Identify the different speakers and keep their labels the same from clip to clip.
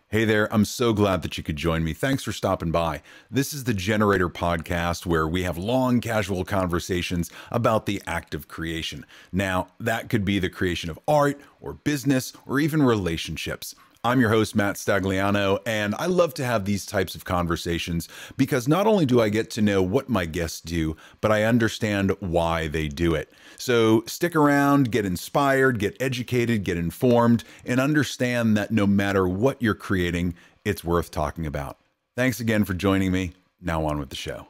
Speaker 1: Hey there, I'm so glad that you could join me. Thanks for stopping by. This is the Generator podcast where we have long, casual conversations about the act of creation. Now, that could be the creation of art or business or even relationships. I'm your host, Matt Stagliano, and I love to have these types of conversations because not only do I get to know what my guests do, but I understand why they do it. So stick around, get inspired, get educated, get informed, and understand that no matter what you're creating, it's worth talking about. Thanks again for joining me. Now on with the show.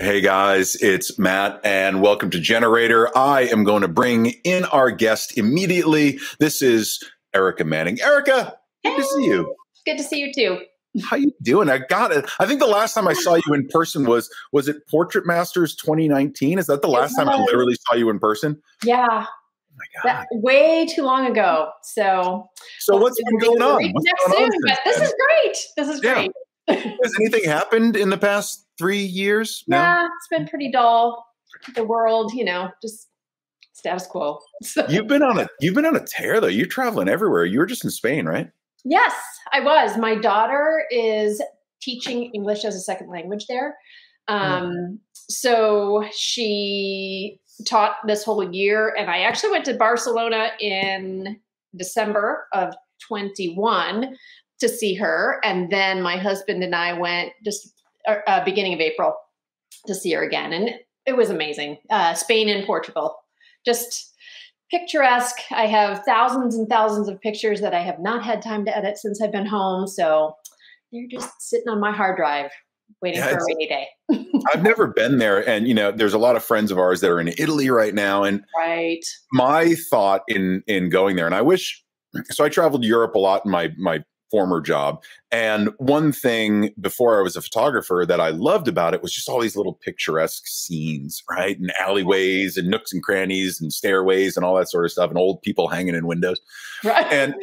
Speaker 1: Hey guys, it's Matt and welcome to Generator. I am going to bring in our guest immediately. This is Erica Manning. Erica, good to see you.
Speaker 2: Good to see you too.
Speaker 1: How you doing? I got it. I think the last time I saw you in person was it Portrait Masters 2019? Is that the last time I literally saw you in person?
Speaker 2: Yeah.
Speaker 1: Oh my God.
Speaker 2: Way too long ago. So
Speaker 1: what's been going on?
Speaker 2: Next soon, but this is great. This is great.
Speaker 1: Has anything happened in the past 3 years? No?
Speaker 2: Yeah, it's been pretty dull. The world, just status quo. So.
Speaker 1: You've been on a tear though. You're traveling everywhere. You were just in Spain, right?
Speaker 2: Yes, I was. My daughter is teaching English as a second language there. So she taught this whole year, and I actually went to Barcelona in December of 21 to see her. And then my husband and I went just beginning of April to see her again. And it was amazing. Spain and Portugal, just picturesque. I have thousands and thousands of pictures that I have not had time to edit since I've been home. So they're just sitting on my hard drive waiting for a rainy day.
Speaker 1: I've never been there. And, there's a lot of friends of ours that are in Italy right now. And my thought in going there, and I traveled Europe a lot in my former job. And one thing before I was a photographer that I loved about it was just all these little picturesque scenes, right? And alleyways and nooks and crannies and stairways and all that sort of stuff and old people hanging in windows.
Speaker 2: Right.
Speaker 1: And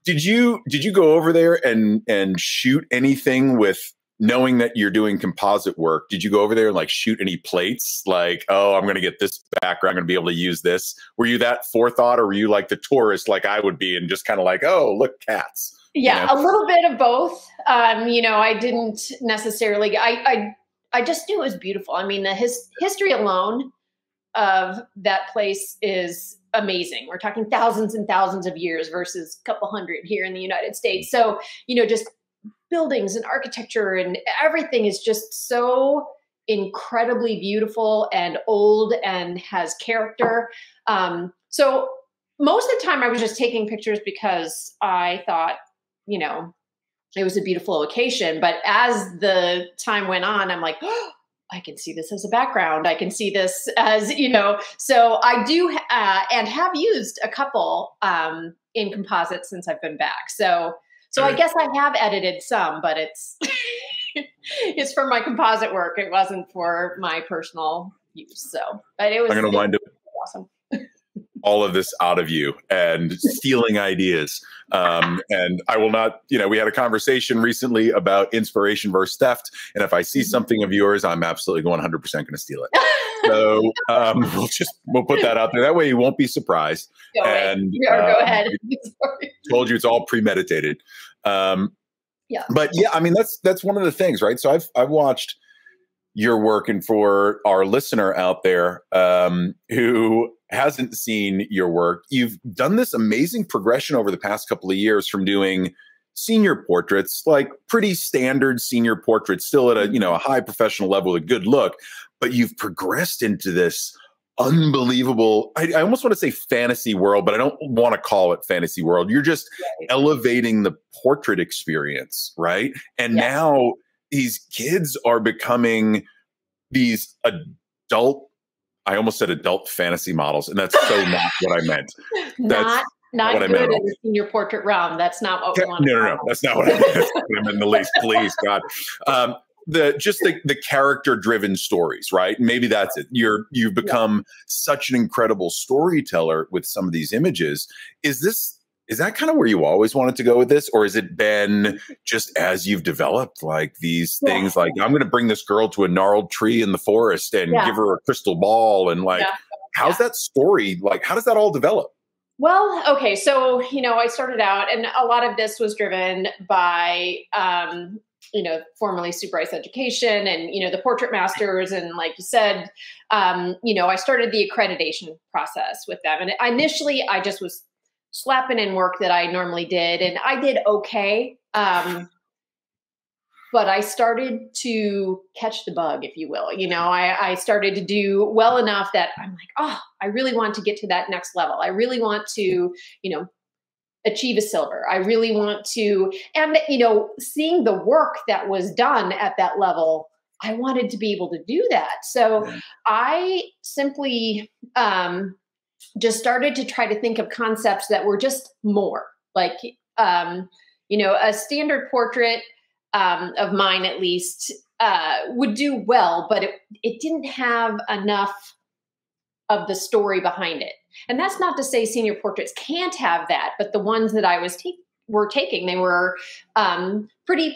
Speaker 1: did you go over there and shoot anything with knowing that you're doing composite work? Did you go over there and like shoot any plates? Like, oh, I'm going to get this background. I'm going to be able to use this. Were you that forethought, or were you like the tourist like I would be and just kind of like, oh, look, cats?
Speaker 2: Yeah, a little bit of both. I didn't necessarily, I just knew it was beautiful. I mean, the history alone of that place is amazing. We're talking thousands and thousands of years versus a couple hundred here in the United States. So, just buildings and architecture and everything is just so incredibly beautiful and old and has character. So most of the time I was just taking pictures because I thought, it was a beautiful location. But as the time went on, I'm like, oh, I can see this as a background. I can see this as, so I do and have used a couple in composite since I've been back. So I guess I have edited some, but it's it's for my composite work. It wasn't for my personal use. So, but it was.
Speaker 1: I'm going to wind up
Speaker 2: awesome.
Speaker 1: all of this out of you and stealing ideas. And I will not, we had a conversation recently about inspiration versus theft. And if I see something of yours, I'm absolutely 100% going to steal it. So we'll put that out there. That way you won't be surprised.
Speaker 2: Go ahead.
Speaker 1: Told you it's all premeditated.
Speaker 2: Yeah.
Speaker 1: But yeah, I mean, that's one of the things, right? So I've watched your work, and for our listener out there who hasn't seen your work, you've done this amazing progression over the past couple of years from doing senior portraits, like pretty standard senior portraits, still at a high professional level, a good look, but you've progressed into this unbelievable, I almost want to say fantasy world, but I don't want to call it fantasy world. You're just elevating the portrait experience, right? And now these kids are becoming these adult, I almost said adult fantasy models, and that's so not what I meant. That's
Speaker 2: not good in the senior portrait realm. That's not what we want.
Speaker 1: No. That's not what I meant. That's what I meant in the least. Please, God. the character driven stories, right? Maybe that's it. You've become such an incredible storyteller with some of these images. Is that kind of where you always wanted to go with this? Or has it been just as you've developed like these things, like I'm going to bring this girl to a gnarled tree in the forest and give her a crystal ball, and like, how's that story? Like, how does that all develop?
Speaker 2: Well, okay. So, I started out, and a lot of this was driven by, formerly supervised education and, the portrait masters. And like you said, I started the accreditation process with them. And initially I just was slapping in work that I normally did, and I did okay. But I started to catch the bug, if you will. I started to do well enough that I'm like, oh, I really want to get to that next level. I really want to, achieve a silver. I really want to, and, seeing the work that was done at that level, I wanted to be able to do that. So I simply just started to try to think of concepts that were just more like, a standard portrait of mine, at least, would do well, but it didn't have enough of the story behind it. And that's not to say senior portraits can't have that, but the ones that I was taking, they were pretty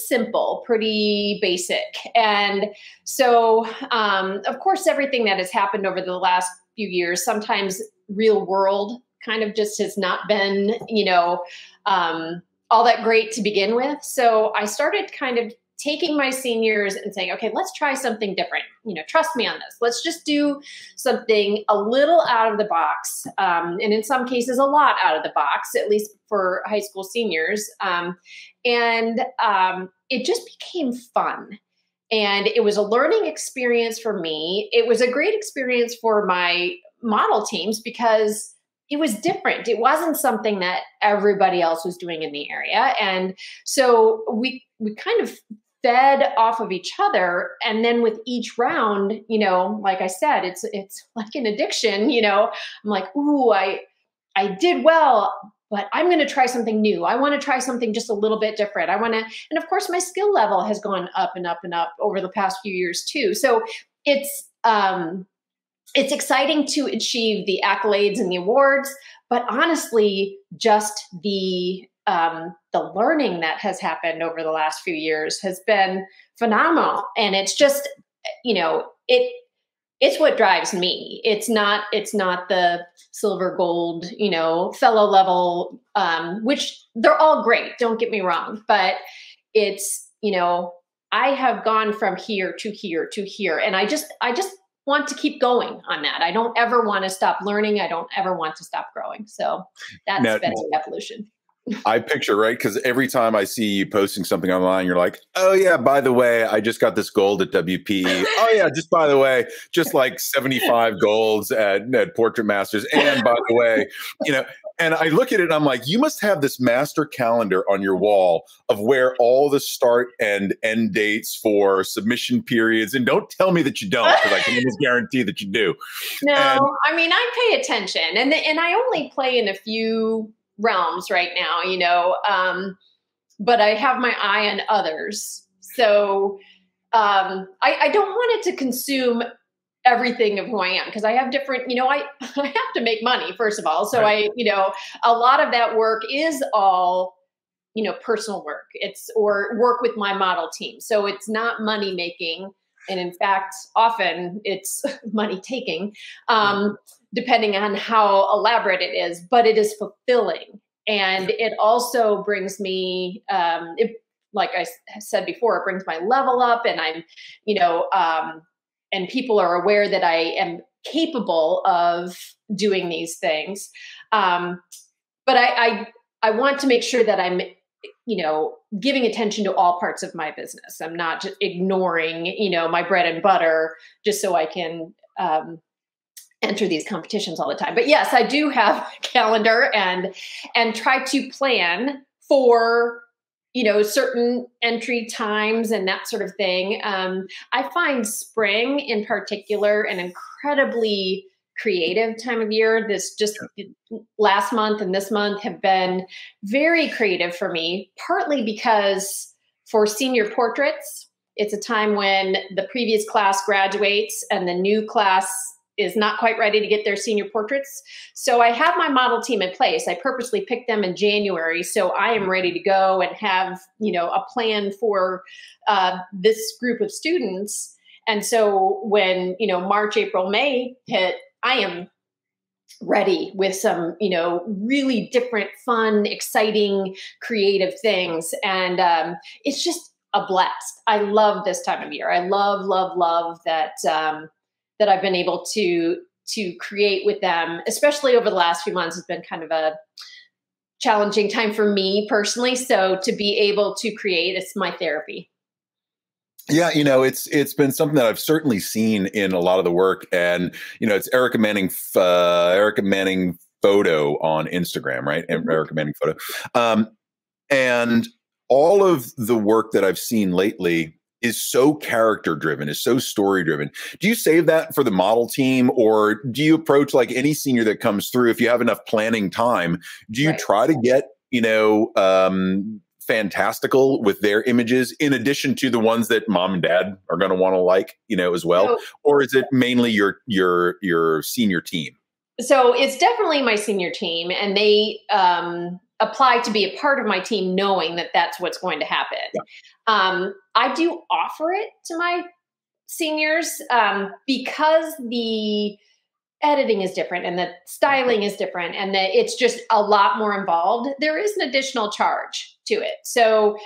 Speaker 2: simple, pretty basic. And so, of course, everything that has happened over the last few years, sometimes real world kind of just has not been, all that great to begin with. So I started kind of taking my seniors and saying, okay, let's try something different. Trust me on this. Let's just do something a little out of the box. And in some cases, a lot out of the box, at least for high school seniors. And it just became fun. And it was a learning experience for me. It was a great experience for my model teams because it was different. It wasn't something that everybody else was doing in the area. And so we kind of fed off of each other. And then with each round, like I said, it's like an addiction, I'm like, ooh, I did well, but I'm going to try something new. I want to try something just a little bit different. And of course my skill level has gone up and up and up over the past few years too. So it's exciting to achieve the accolades and the awards, but honestly, just the learning that has happened over the last few years has been phenomenal. And it's just, it's what drives me. It's not the silver, gold, fellow level, which they're all great. Don't get me wrong, but it's, I have gone from here to here to here. And I just want to keep going on that. I don't ever want to stop learning. I don't ever want to stop growing. So that's been the evolution.
Speaker 1: I picture, right? Because every time I see you posting something online, you're like, oh yeah, by the way, I just got this gold at WPE. Oh yeah, just by the way, just like 75 golds at Portrait Masters. And by the way, and I look at it and I'm like, you must have this master calendar on your wall of where all the start and end dates for submission periods. And don't tell me that you don't, because I can almost guarantee that you do.
Speaker 2: No, I pay attention, and I only play in a few realms right now, but I have my eye on others. So I don't want it to consume everything of who I am, because I have different, I have to make money, first of all. So right. A lot of that work is all, personal work. Or work with my model team. So it's not money making. And in fact, often it's money taking, depending on how elaborate it is, but it is fulfilling. And it also brings me, like I said before, it brings my level up, and I'm, and people are aware that I am capable of doing these things. But I want to make sure that I'm, giving attention to all parts of my business. I'm not just ignoring, my bread and butter just so I can enter these competitions all the time. But yes, I do have a calendar and try to plan for, certain entry times and that sort of thing. I find spring in particular an incredibly creative time of year. This just last month and this month have been very creative for me, partly because for senior portraits, It's a time when the previous class graduates and the new class is not quite ready to get their senior portraits. So I have my model team in place. I purposely picked them in January. So I am ready to go and have, a plan for this group of students. And so when, March, April, May hit, I am ready with some, really different, fun, exciting, creative things. And it's just a blast. I love this time of year. I love that, that I've been able to create with them, especially over the last few months. Has been kind of a challenging time for me personally. So to be able to create, it's my therapy.
Speaker 1: Yeah, it's been something that I've certainly seen in a lot of the work, and it's Erica Manning photo on Instagram, right? And Erica Manning photo, and all of the work that I've seen lately is so character driven, is so story driven. Do you save that for the model team, or do you approach like any senior that comes through? If you have enough planning time, do you try to get fantastical with their images in addition to the ones that mom and dad are going to want to like, as well? Or is it mainly your senior team?
Speaker 2: So it's definitely my senior team, and they apply to be a part of my team knowing that that's what's going to happen. Yeah. I do offer it to my seniors because the editing is different and the styling is different and that it's just a lot more involved. There is an additional charge to it. So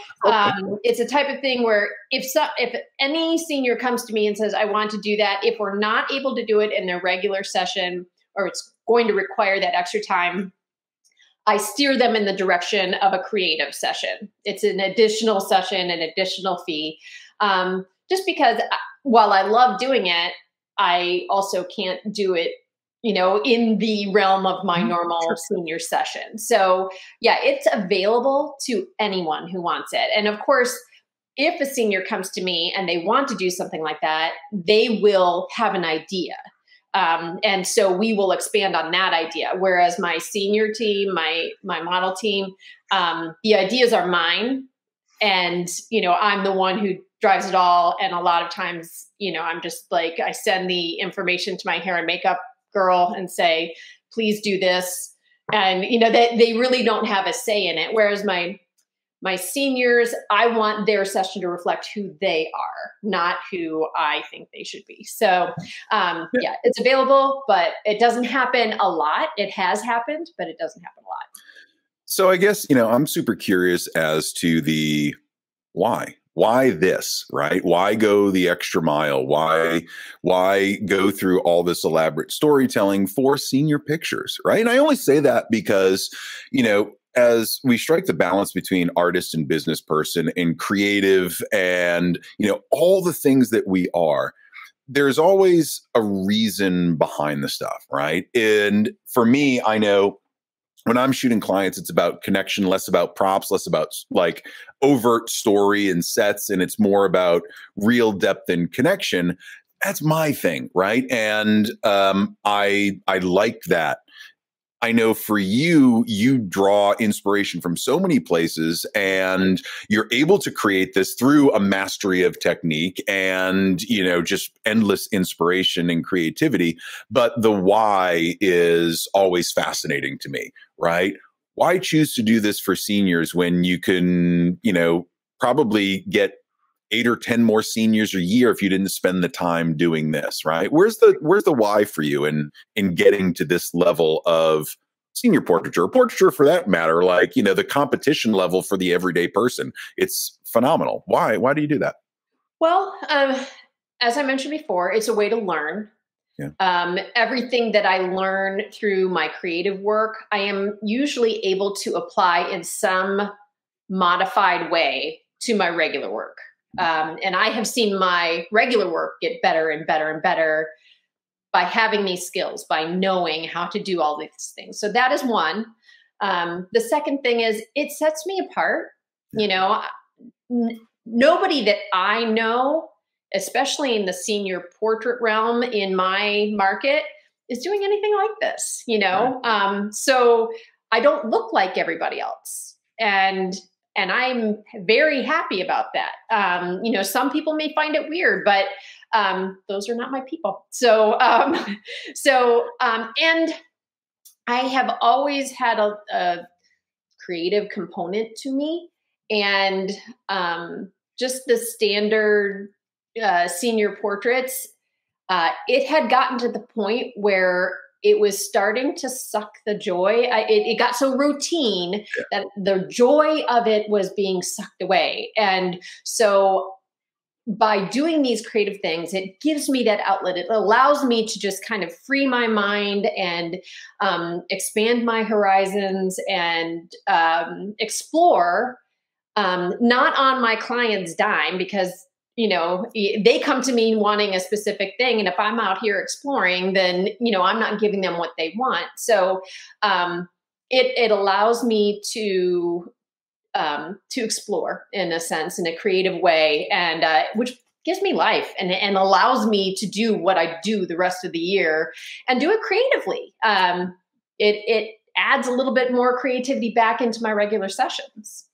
Speaker 2: it's a type of thing where if any senior comes to me and says, I want to do that, if we're not able to do it in their regular session, or it's going to require that extra time, I steer them in the direction of a creative session. It's an additional session, an additional fee. Just because while I love doing it, I also can't do it, in the realm of my normal senior session. So yeah, it's available to anyone who wants it. And of course, if a senior comes to me and they want to do something like that, they will have an idea. And so we will expand on that idea. Whereas my senior team, my model team, the ideas are mine, and, I'm the one who drives it all. And a lot of times, I'm just like, I send the information to my hair and makeup girl and say, please do this. And, they really don't have a say in it. Whereas my seniors, I want their session to reflect who they are, not who I think they should be. So, yeah, it's available, but it doesn't happen a lot. It has happened, but it doesn't happen a lot.
Speaker 1: So I guess, I'm super curious as to the why. Why this, right? Why go the extra mile? Why go through all this elaborate storytelling for senior pictures, right? And I only say that because, as we strike the balance between artist and business person and creative and, all the things that we are, there's always a reason behind the stuff, right? And for me, I know when I'm shooting clients, it's about connection, less about props, less about like overt story and sets, and it's more about real depth and connection. That's my thing, right? And I like that. I know for you, you draw inspiration from so many places, and you're able to create this through a mastery of technique and, just endless inspiration and creativity. But the why is always fascinating to me, right? Why choose to do this for seniors when you can, probably get 8 or 10 more seniors a year if you didn't spend the time doing this, right? Where's the why for you in getting to this level of senior portraiture, or portraiture for that matter, like, the competition level for the everyday person? It's phenomenal. Why do you do that?
Speaker 2: Well, as I mentioned before, it's a way to learn. Yeah. Everything that I learn through my creative work, I am usually able to apply in some modified way to my regular work. And I have seen my regular work get better and better and better by having these skills, by knowing how to do all these things. So that is one. The second thing is it sets me apart. Nobody that I know, especially in the senior portrait realm in my market, is doing anything like this, So I don't look like everybody else. And And I'm very happy about that. Some people may find it weird, but those are not my people. And I have always had a creative component to me, and just the standard senior portraits, it had gotten to the point where it was starting to suck the joy. It got so routine that the joy of it was being sucked away. And so by doing these creative things, it gives me that outlet. It allows me to just kind of free my mind and expand my horizons and explore, not on my client's dime, because they come to me wanting a specific thing. And if I'm out here exploring, then, I'm not giving them what they want. So it allows me to explore, in a sense, in a creative way, and which gives me life and allows me to do what I do the rest of the year and do it creatively. It adds a little bit more creativity back into my regular sessions.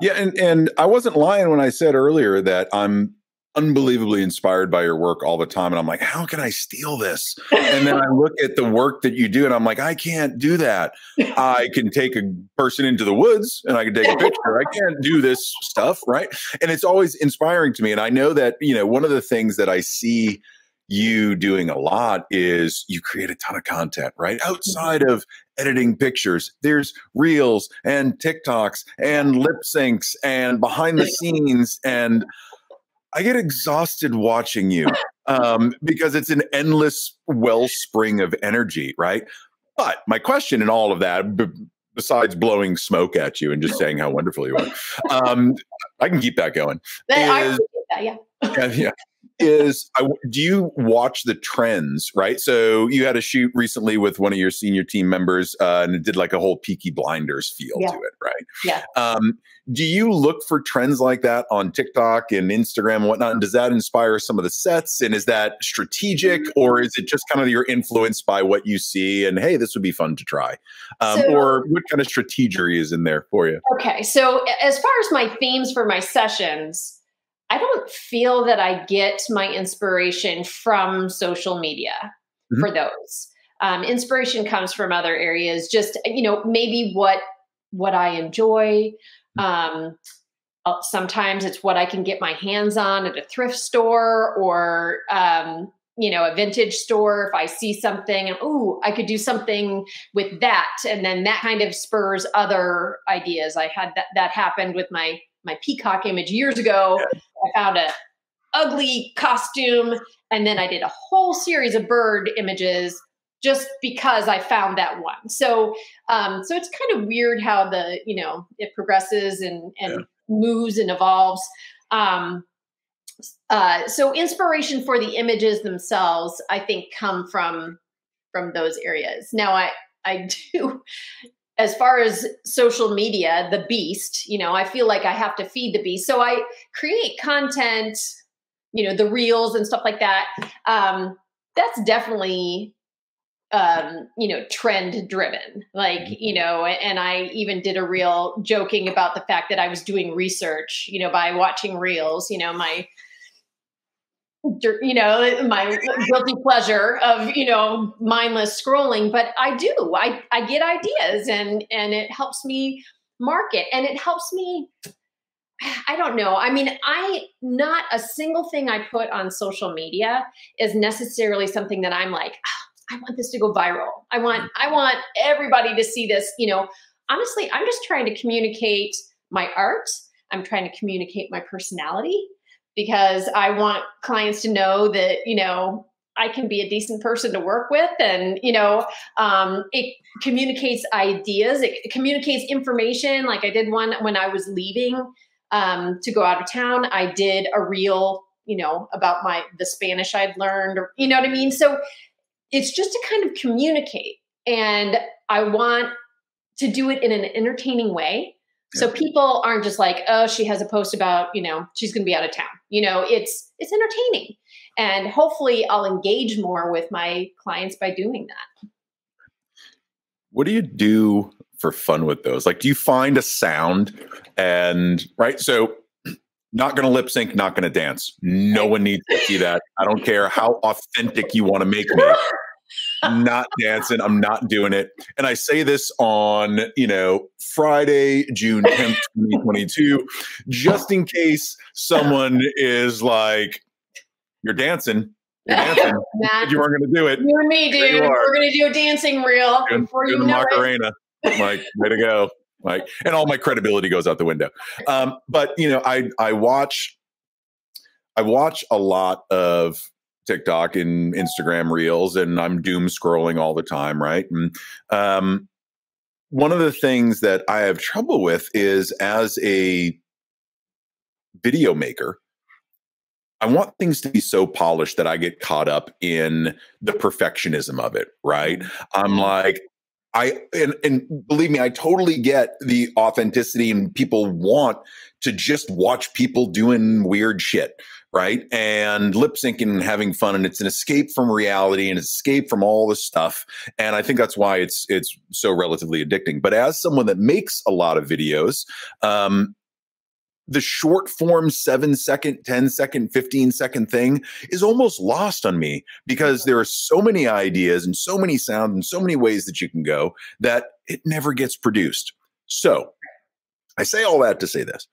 Speaker 1: Yeah. And I wasn't lying when I said earlier that I'm unbelievably inspired by your work all the time. And I'm like, how can I steal this? And then I look at the work that you do and I'm like, I can't do that. I can take a person into the woods and I can take a picture. I can't do this stuff. Right. And it's always inspiring to me. And I know that, one of the things that I see you doing a lot is you create a ton of content, right? Outside of editing pictures, there's reels and TikToks and lip syncs and behind the scenes. And I get exhausted watching you because it's an endless wellspring of energy, right? But my question in all of that, besides blowing smoke at you and just saying how wonderful you are, I can keep that going. Do you watch the trends, right? So you had a shoot recently with one of your senior team members and it did like a whole Peaky Blinders feel to it, right?
Speaker 2: Yeah.
Speaker 1: Do you look for trends like that on TikTok and Instagram and whatnot? And does that inspire some of the sets? And is that strategic, or is it just kind of you're influenced by what you see and, hey, this would be fun to try? Or what kind of strategery is in there for you?
Speaker 2: Okay. So as far as my themes for my sessions, I don't feel that I get my inspiration from social media for those. Inspiration comes from other areas, just, maybe what I enjoy. Sometimes it's what I can get my hands on at a thrift store or, a vintage store. If I see something and, I could do something with that. And then that kind of spurs other ideas. I had that happened with my peacock image years ago. I found a ugly costume and then I did a whole series of bird images just because I found that one. So it's kind of weird how it progresses and moves and evolves. So inspiration for the images themselves, I think, come from those areas. Now I do, as far as social media, the beast, I feel like I have to feed the beast. So I create content, the reels and stuff like that. That's definitely, trend driven, and I even did a reel joking about the fact that I was doing research, by watching reels, my guilty pleasure of, mindless scrolling. But I get ideas and it helps me market and it helps me. I don't know. I mean, not a single thing I put on social media is necessarily something that I'm like, I want this to go viral. I want everybody to see this. Honestly, I'm just trying to communicate my art. I'm trying to communicate my personality because I want clients to know that, I can be a decent person to work with. And, it communicates ideas. It communicates information. Like I did one when I was leaving to go out of town. I did a reel, about the Spanish I'd learned, or, you know what I mean? So it's just to kind of communicate. And I want to do it in an entertaining way. So people aren't just like, oh, she has a post about, she's going to be out of town. It's entertaining. And hopefully I'll engage more with my clients by doing that.
Speaker 1: What do you do for fun with those? Like, do you find a sound and right? So not going to lip sync, not going to dance. No one needs to see that. I don't care how authentic you want to make me. Not dancing. I'm not doing it. And I say this on, Friday, June 10th, 2022, just in case someone is like, you're dancing. You're dancing.
Speaker 2: Matt,
Speaker 1: you weren't going to do it.
Speaker 2: You and me, dude. We're going to do a dancing reel before you know
Speaker 1: Macarena. Like, way to go. Like, and all my credibility goes out the window. But I watch a lot of TikTok and Instagram reels, and I'm doom scrolling all the time, right? And one of the things that I have trouble with is, as a video maker, I want things to be so polished that I get caught up in the perfectionism of it, right? I'm like, and believe me, I totally get the authenticity, and people want to just watch people doing weird shit, right? And lip syncing and having fun, and it's an escape from reality and escape from all this stuff. And I think that's why it's so relatively addicting. But as someone that makes a lot of videos, the short form 7-second, 10-second, 15-second thing is almost lost on me, because there are so many ideas and so many sounds and so many ways that you can go that it never gets produced. So I say all that to say this.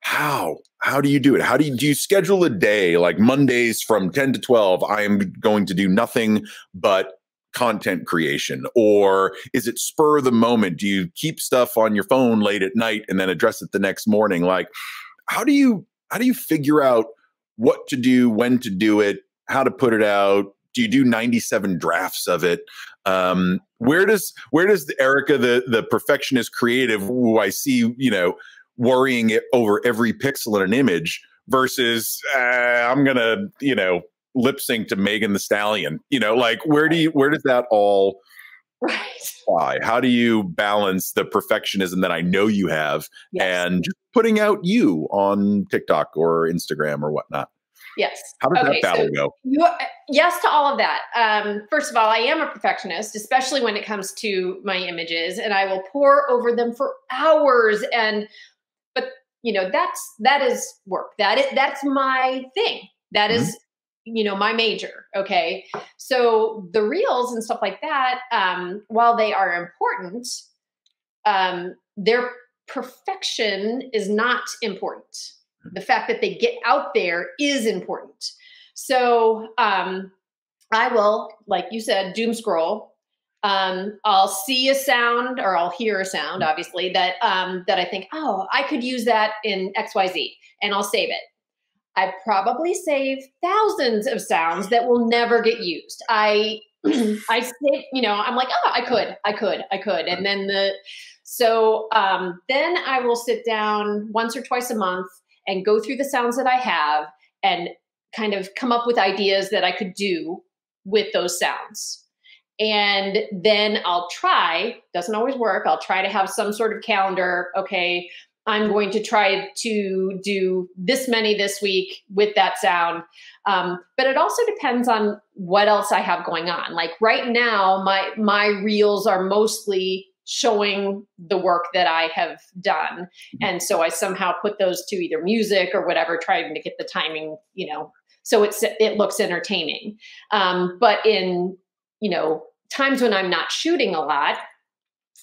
Speaker 1: How do you do it? Do you schedule a day like Mondays from 10 to 12? I am going to do nothing but content creation? Or is it spur of the moment? Do you keep stuff on your phone late at night and then address it the next morning? Like, how do you figure out what to do, when to do it, how to put it out? Do you do 97 drafts of it? Where does the Erica, the perfectionist creative, who I see, worrying it over every pixel in an image, versus I'm gonna, lip sync to Megan the Stallion, like, where does that all fly? How do you balance the perfectionism that I know you have, and just putting out you on TikTok or Instagram or whatnot?
Speaker 2: Yes.
Speaker 1: How does that battle go?
Speaker 2: Yes to all of that. First of all, I am a perfectionist, especially when it comes to my images, and I will pore over them for hours. But that is work. That's my thing. That is, my major. Okay. So the reels and stuff like that, while they are important, their perfection is not important. The fact that they get out there is important. So I will, like you said, doom scroll. I'll see a sound, or I'll hear a sound, obviously, that I think, oh, I could use that in XYZ, and I'll save it. I probably save thousands of sounds that will never get used. I save, I'm like, oh, I could. And then then I will sit down once or twice a month and go through the sounds that I have and kind of come up with ideas that I could do with those sounds. And then doesn't always work. I'll try to have some sort of calendar. Okay, I'm going to try to do this many this week with that sound. But it also depends on what else I have going on. Like right now, my reels are mostly showing the work that I have done. And so I somehow put those to either music or whatever, trying to get the timing, so it looks entertaining. But in, times when I'm not shooting a lot,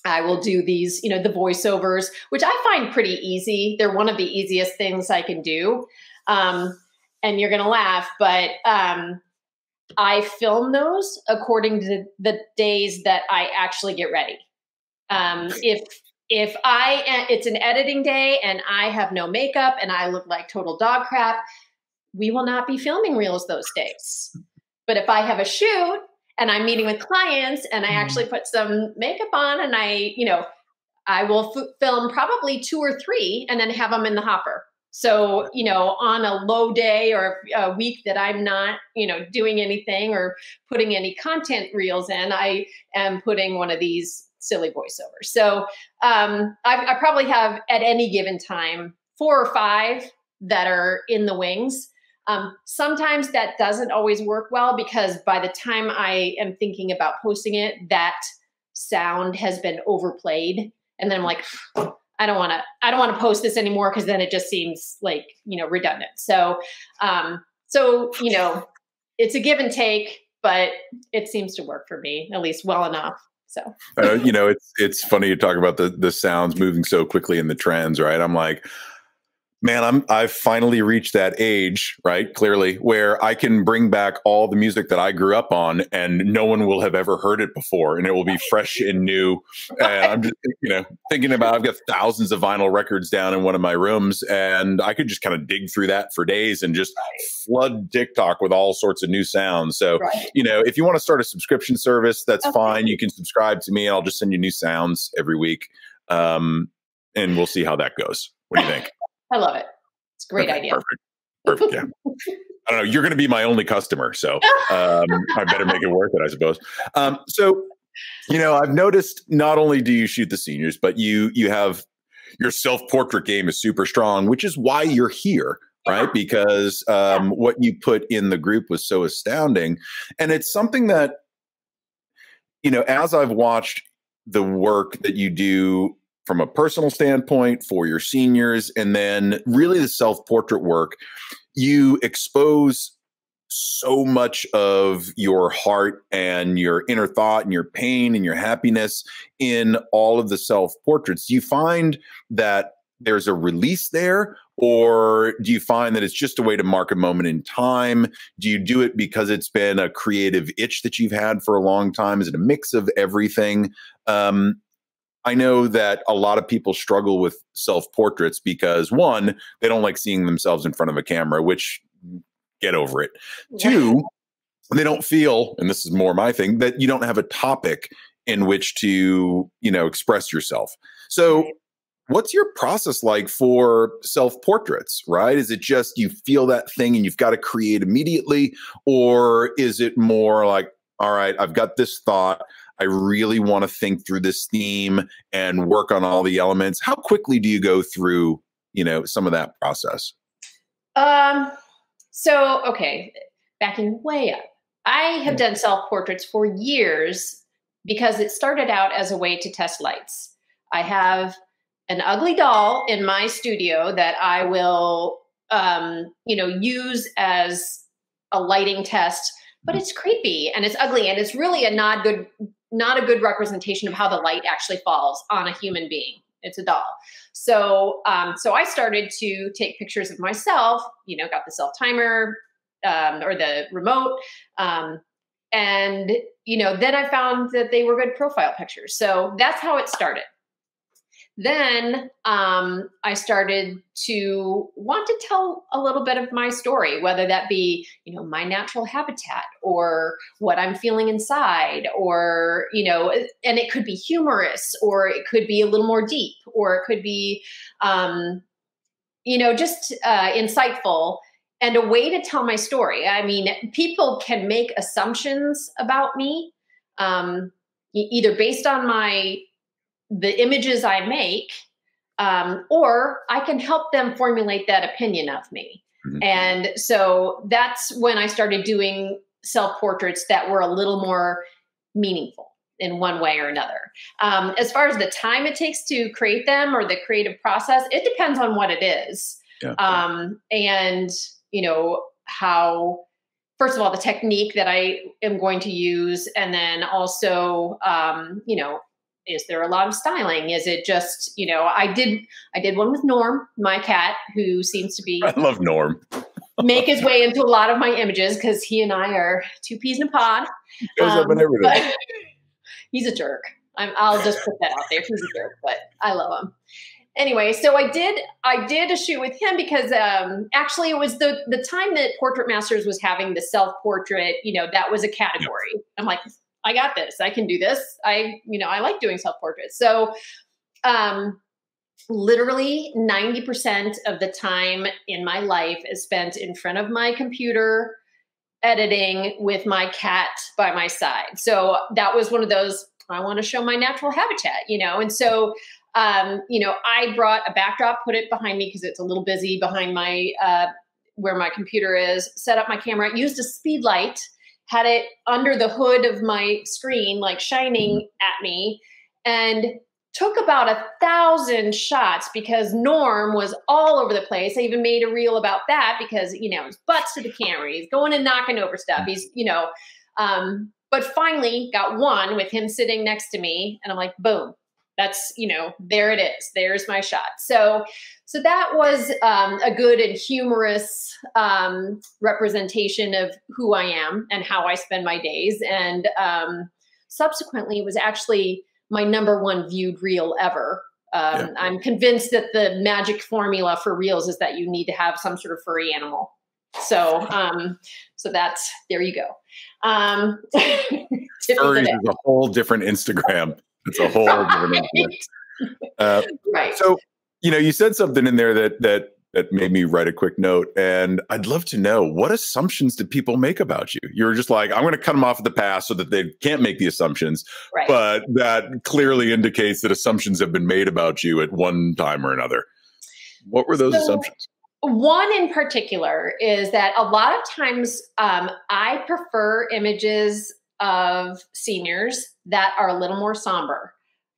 Speaker 2: I will do these, the voiceovers, which I find pretty easy. They're one of the easiest things I can do. And you're going to laugh, but I film those according to the days that I actually get ready. If it's an editing day and I have no makeup and I look like total dog crap, we will not be filming reels those days. But if I have a shoot and I'm meeting with clients and I actually put some makeup on, and I will film probably 2 or 3 and then have them in the hopper. So, on a low day or a week that I'm not, doing anything or putting any content reels in, I am putting one of these silly voiceovers. So I probably have at any given time 4 or 5 that are in the wings. Sometimes that doesn't always work well, because by the time I am thinking about posting it, that sound has been overplayed. And then I'm like, I don't want to post this anymore, because then it just seems like, redundant. So, it's a give and take, but it seems to work for me, at least well enough. So,
Speaker 1: it's funny you talk about the sounds moving so quickly in the trends, right? I'm like, man, I've finally reached that age, right? Clearly, where I can bring back all the music that I grew up on, and no one will have ever heard it before, and it will be fresh and new. And I'm just, thinking about, I've got thousands of vinyl records down in one of my rooms, and I could just kind of dig through that for days and just flood TikTok with all sorts of new sounds. So, if you want to start a subscription service, that's fine. You can subscribe to me, and I'll just send you new sounds every week. And we'll see how that goes. What do you think?
Speaker 2: I love it. It's a great idea.
Speaker 1: Perfect. Yeah. I don't know. You're going to be my only customer, so I better make it worth it, I suppose. I've noticed not only do you shoot the seniors, but you have your self-portrait game is super strong, which is why you're here, right? Because what you put in the group was so astounding, and it's something that as I've watched the work that you do from a personal standpoint for your seniors, and then really the self-portrait work, you expose so much of your heart and your inner thought and your pain and your happiness in all of the self-portraits. Do you find that there's a release there, or do you find that it's just a way to mark a moment in time? Do you do it because it's been a creative itch that you've had for a long time? Is it a mix of everything? I know that a lot of people struggle with self-portraits because, one, they don't like seeing themselves in front of a camera, which, get over it. Two, they don't feel, and this is more my thing, that you don't have a topic in which to, express yourself. So what's your process like for self-portraits, right? Is it just you feel that thing and you've got to create immediately? Or is it more like, all right, I've got this thought, I really want to think through this theme and work on all the elements? How quickly do you go through, some of that process?
Speaker 2: Backing way up. I have done self-portraits for years because it started out as a way to test lights. I have an ugly doll in my studio that I will, use as a lighting test, but it's creepy and it's ugly and it's really not a good representation of how the light actually falls on a human being. It's a doll. So I started to take pictures of myself, got the self timer, or the remote. Then I found that they were good profile pictures. So that's how it started. Then I started to want to tell a little bit of my story, whether that be, my natural habitat or what I'm feeling inside, or, and it could be humorous, or it could be a little more deep, or it could be, just insightful and a way to tell my story. I mean, people can make assumptions about me, either based on the images I make, or I can help them formulate that opinion of me. Mm-hmm. And so that's when I started doing self-portraits that were a little more meaningful in one way or another. As far as the time it takes to create them or the creative process, it depends on what it is. Yeah. And, how, first of all, the technique that I am going to use, and then also, is there a lot of styling? Is it just, I did one with Norm, my cat, who seems to be,
Speaker 1: I love Norm,
Speaker 2: make his way into a lot of my images because he and I are two peas in a pod.
Speaker 1: He goes up in everything.
Speaker 2: He's a jerk. I'll just put that out there. He's a jerk, but I love him. Anyway, so I did a shoot with him because actually it was the time that Portrait Masters was having the self-portrait, that was a category. I'm like, I got this. I can do this. I like doing self-portraits. So literally 90% of the time in my life is spent in front of my computer editing with my cat by my side. So that was one of those, I want to show my natural habitat, and so I brought a backdrop, put it behind me because it's a little busy behind my where my computer is, set up my camera, used a speed light had it under the hood of my screen, like shining at me, and took about 1,000 shots because Norm was all over the place. I even made a reel about that because, his butt's to the camera. He's going and knocking over stuff. He's, but finally got one with him sitting next to me. And I'm like, boom, that's, there it is. There's my shot. So that was a good and humorous representation of who I am and how I spend my days. And subsequently, it was actually my #1 viewed reel ever. I'm convinced that the magic formula for reels is that you need to have some sort of furry animal. So that's, there you go.
Speaker 1: Furries is a whole different Instagram. It's a whole different Instagram.
Speaker 2: Right.
Speaker 1: So, you said something in there that made me write a quick note, and I'd love to know, what assumptions did people make about you? You were just like, I'm going to cut them off at the pass so that they can't make the assumptions.
Speaker 2: Right.
Speaker 1: But that clearly indicates that assumptions have been made about you at one time or another. What were those assumptions?
Speaker 2: One in particular is that a lot of times I prefer images of seniors that are a little more somber.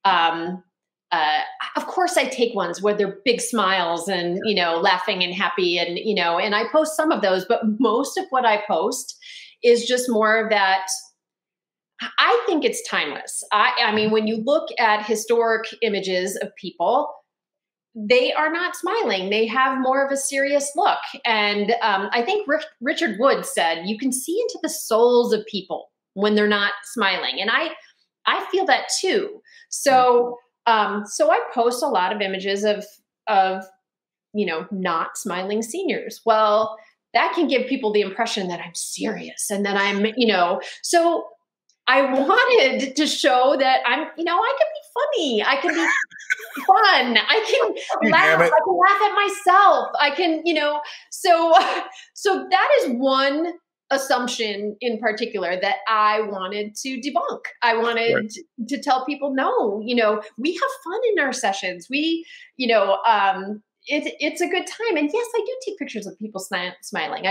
Speaker 2: Of course, I take ones where they're big smiles and, laughing and happy and, and I post some of those, but most of what I post is just more of that. I think it's timeless. I mean, when you look at historic images of people, they are not smiling. They have more of a serious look. And I think Richard Wood said, you can see into the souls of people when they're not smiling. And I feel that too. So I post a lot of images of not smiling seniors. Well, that can give people the impression that I'm serious and that I'm, so I wanted to show that I'm, I can be funny. I can be fun. I can laugh. I can laugh at myself. I can, so that is one assumption in particular that I wanted to debunk. I wanted to tell people, no, we have fun in our sessions. We, it's a good time. And yes, I do take pictures of people smiling.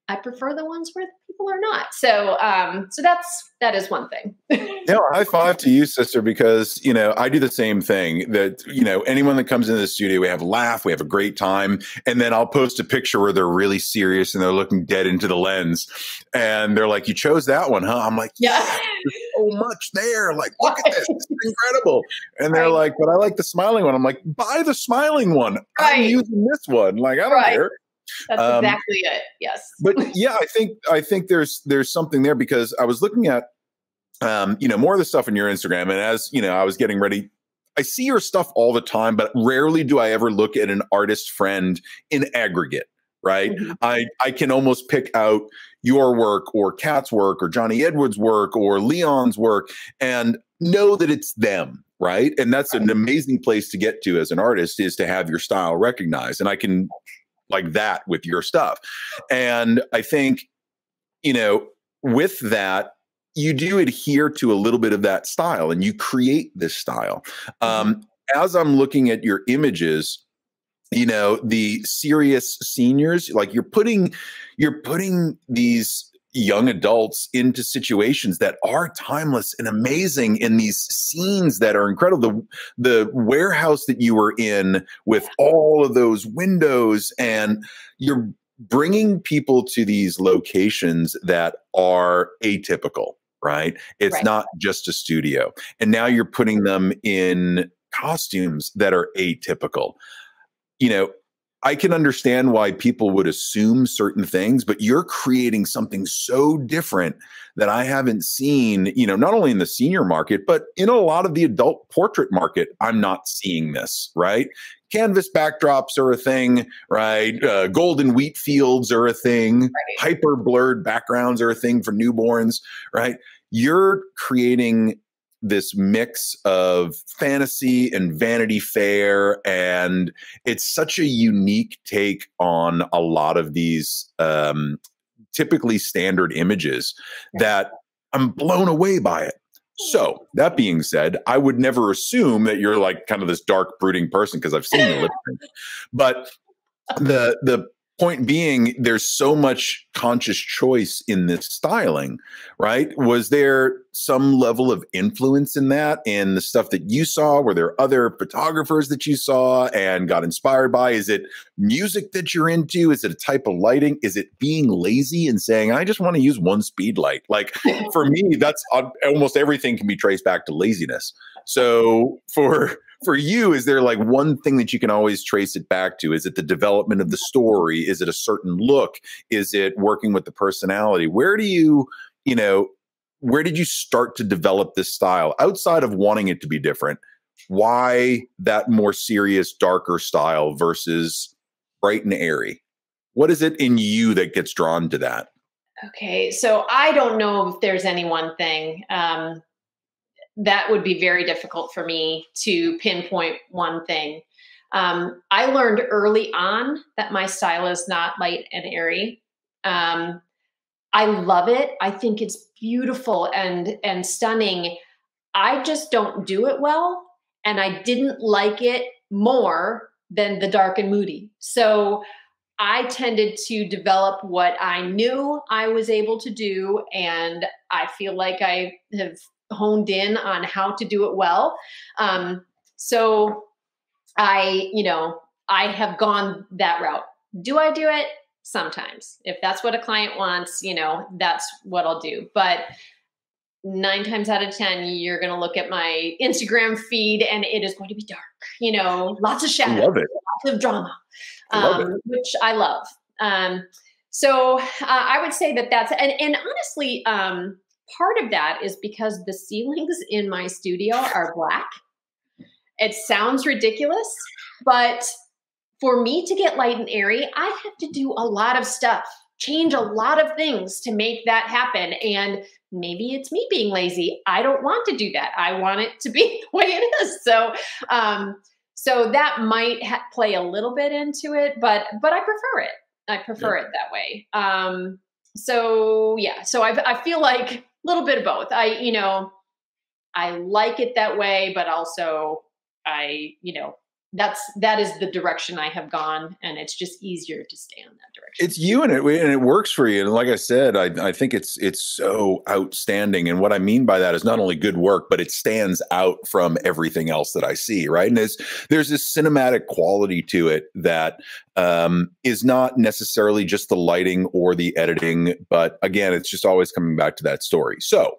Speaker 2: I prefer the ones where people are not. So that is one thing.
Speaker 1: High five to you, sister, because, I do the same thing that, anyone that comes into the studio, we have a laugh, we have a great time. And then I'll post a picture where they're really serious and they're looking dead into the lens. And they're like, you chose that one, huh? I'm like, yeah, there's so much there. Like, look at this. It's incredible. And they're like, but I like the smiling one. I'm like, buy the smiling one. I'm using this one. Like, I don't care.
Speaker 2: That's exactly it. Yes.
Speaker 1: But yeah, I think there's something there, because I was looking at, more of the stuff in your Instagram. And as, I was getting ready, I see your stuff all the time, but rarely do I ever look at an artist friend in aggregate, right? Mm-hmm. I can almost pick out your work or Kat's work or Johnny Edwards' work or Leon's work and know that it's them. Right. And that's an amazing place to get to as an artist, is to have your style recognized. And I can like that with your stuff. And I think, with that, you do adhere to a little bit of that style and you create this style. As I'm looking at your images, the serious seniors, like you're putting these young adults into situations that are timeless and amazing, in these scenes that are incredible. The warehouse that you were in with all of those windows, and you're bringing people to these locations that are atypical, right? It's not just a studio. And now you're putting them in costumes that are atypical. I can understand why people would assume certain things, but you're creating something so different that I haven't seen, not only in the senior market, but in a lot of the adult portrait market. I'm not seeing this, right? Canvas backdrops are a thing, right? Golden wheat fields are a thing. Hyper blurred backgrounds are a thing for newborns, right? You're creating this mix of fantasy and Vanity Fair, and it's such a unique take on a lot of these typically standard images that I'm blown away by it. So that being said, I would never assume that you're like kind of this dark brooding person, because I've seen the lip sync. But the point being, there's so much conscious choice in this styling, right? Was there some level of influence in that, in the stuff that you saw? Were there other photographers that you saw and got inspired by? Is it music that you're into? Is it a type of lighting? Is it being lazy and saying, I just want to use one speed light? Like for me, that's almost everything can be traced back to laziness. So for you, is there like one thing that you can always trace it back to? Is it the development of the story? Is it a certain look? Is it working with the personality? Where do you, where did you start to develop this style outside of wanting it to be different? Why that more serious, darker style versus bright and airy? What is it in you that gets drawn to that?
Speaker 2: Okay. So I don't know if there's any one thing. That would be very difficult for me to pinpoint one thing. I learned early on that my style is not light and airy. I love it. I think it's beautiful and stunning. I just don't do it well, and I didn't like it more than the dark and moody. So I tended to develop what I knew I was able to do, and I feel like I have honed in on how to do it well. So I have gone that route. Do I do it? Sometimes. If that's what a client wants, that's what I'll do. But 9 times out of 10, you're going to look at my Instagram feed and it is going to be dark, lots of shadows, lots of drama, which I love. So I would say that's, and honestly, part of that is because the ceilings in my studio are black. It sounds ridiculous, but for me to get light and airy, I have to do a lot of stuff, change a lot of things to make that happen. And maybe it's me being lazy. I don't want to do that. I want it to be the way it is. So, so that might play a little bit into it, but I prefer it. I prefer it that way. So yeah, so I feel like a little bit of both. I like it that way, but also that is the direction I have gone, and it's just easier to stay on that direction.
Speaker 1: It's you, and it works for you. And like I said, I think it's so outstanding. And what I mean by that is not only good work, but it stands out from everything else that I see. Right. And there's this cinematic quality to it that is not necessarily just the lighting or the editing, but again, it's just always coming back to that story. So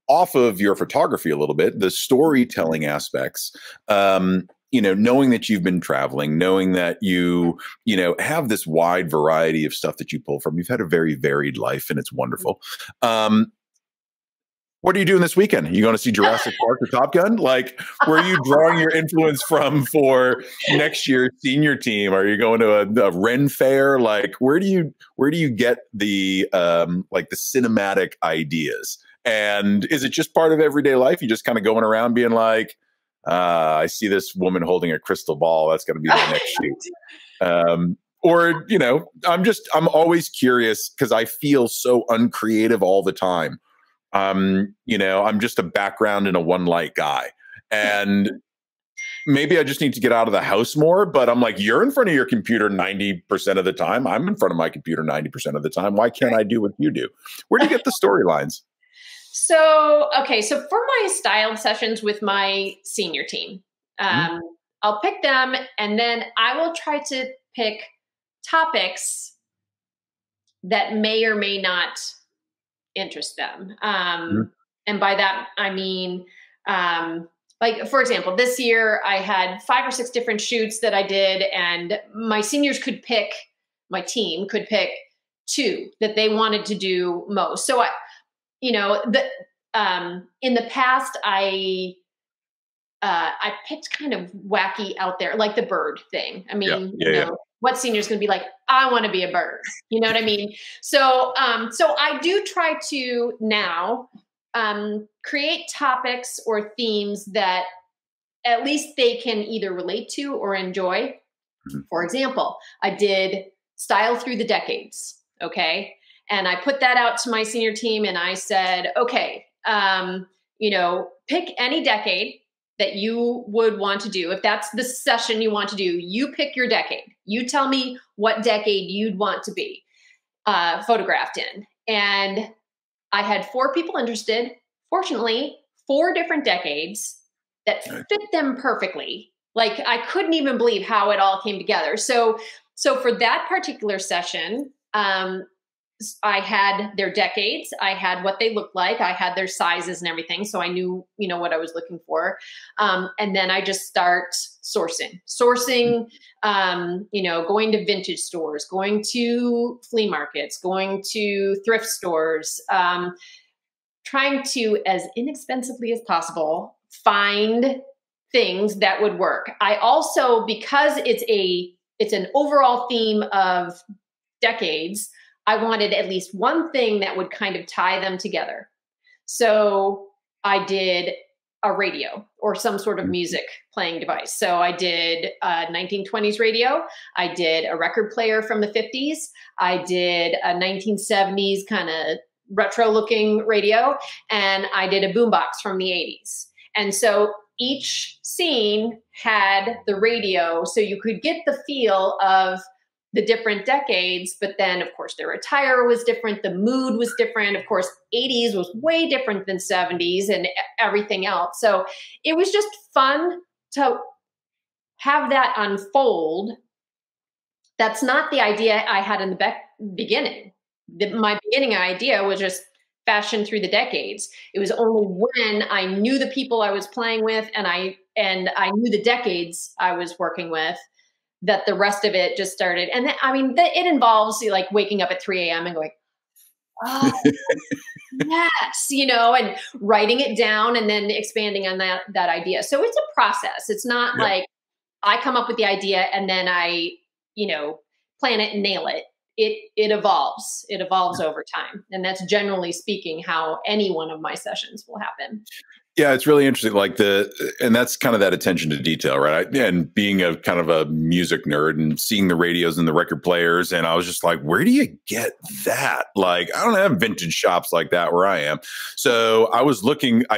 Speaker 1: off of your photography a little bit, the storytelling aspects, knowing that you've been traveling, knowing that you have this wide variety of stuff that you pull from. You've had a very varied life, and it's wonderful. What are you doing this weekend? Are you going to see Jurassic Park or Top Gun? Like, where are you drawing your influence from for next year's senior team? Are you going to a Ren fair? Like, where do you get the the cinematic ideas? And is it just part of everyday life? You just kind of going around being like, I see this woman holding a crystal ball. That's going to be my next shoot. Or, I'm always curious because I feel so uncreative all the time. I'm just a background and a one light guy. And maybe I just need to get out of the house more, but I'm like, you're in front of your computer 90% of the time. I'm in front of my computer 90% of the time. Why can't I do what you do? Where do you get the storylines?
Speaker 2: So for my style sessions with my senior team, I'll pick them, and then I will try to pick topics that may or may not interest them. And by that, I mean, for example, this year I had 5 or 6 different shoots that I did, and my seniors my team could pick 2 that they wanted to do most. So in the past, I picked kind of wacky out there, like the bird thing. I mean, what senior's going to be like, I want to be a bird. You know what I mean? So I do try to now create topics or themes that at least they can either relate to or enjoy. For example, I did style through the decades. Okay. And I put that out to my senior team, and I said, okay, pick any decade that you would want to do, if that's the session you want to do, you pick your decade. You tell me what decade you'd want to be photographed in. And I had 4 people interested. Fortunately, 4 different decades that fit them perfectly. Like, I couldn't even believe how it all came together. So for that particular session, I had their decades, I had what they looked like, I had their sizes and everything. So I knew, what I was looking for. And then I just start sourcing, going to vintage stores, going to flea markets, going to thrift stores, trying to, as inexpensively as possible, find things that would work. I also, because it's an overall theme of decades, I wanted at least one thing that would kind of tie them together. So I did a radio or some sort of music playing device. So I did a 1920s radio. I did a record player from the 50s. I did a 1970s kind of retro looking radio. And I did a boombox from the 80s. And so each scene had the radio, so you could get the feel of the different decades, but then of course their attire was different, the mood was different. Of course, 80s was way different than 70s and everything else. So it was just fun to have that unfold. That's not the idea I had in the beginning. My beginning idea was just fashion through the decades. It was only when I knew the people I was playing with and I knew the decades I was working with, that the rest of it just started. And it involves like waking up at 3 a.m. and going, oh, yes, and writing it down and then expanding on that idea. So it's a process. It's not like I come up with the idea and then I, plan it and nail it. It evolves. It evolves over time. And that's generally speaking how any one of my sessions will happen.
Speaker 1: Yeah, it's really interesting. And that's kind of that attention to detail, right? And being a kind of a music nerd and seeing the radios and the record players. And I was just like, where do you get that? Like, I don't have vintage shops like that where I am. So I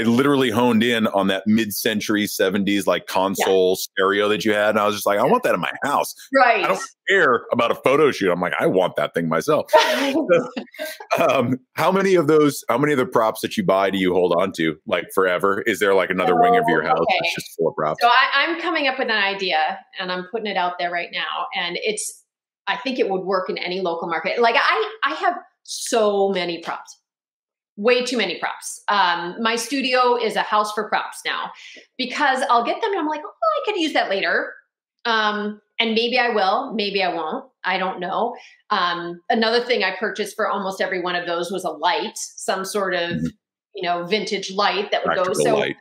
Speaker 1: literally honed in on that mid-century 70s, like console stereo that you had. And I was just like, I want that in my house.
Speaker 2: Right.
Speaker 1: I don't care about a photo shoot. I'm like, I want that thing myself. So, how many of the props that you buy do you hold on to like forever? Is there like another wing of your house that's just full of props?
Speaker 2: So I'm coming up with an idea and I'm putting it out there right now. And I think it would work in any local market. Like I have so many props, way too many props. My studio is a house for props now because I'll get them and I'm like, oh, I could use that later. And maybe I will, maybe I won't. I don't know. Another thing I purchased for almost every one of those was a light, some sort of vintage light that would
Speaker 1: Practical
Speaker 2: go. So
Speaker 1: light.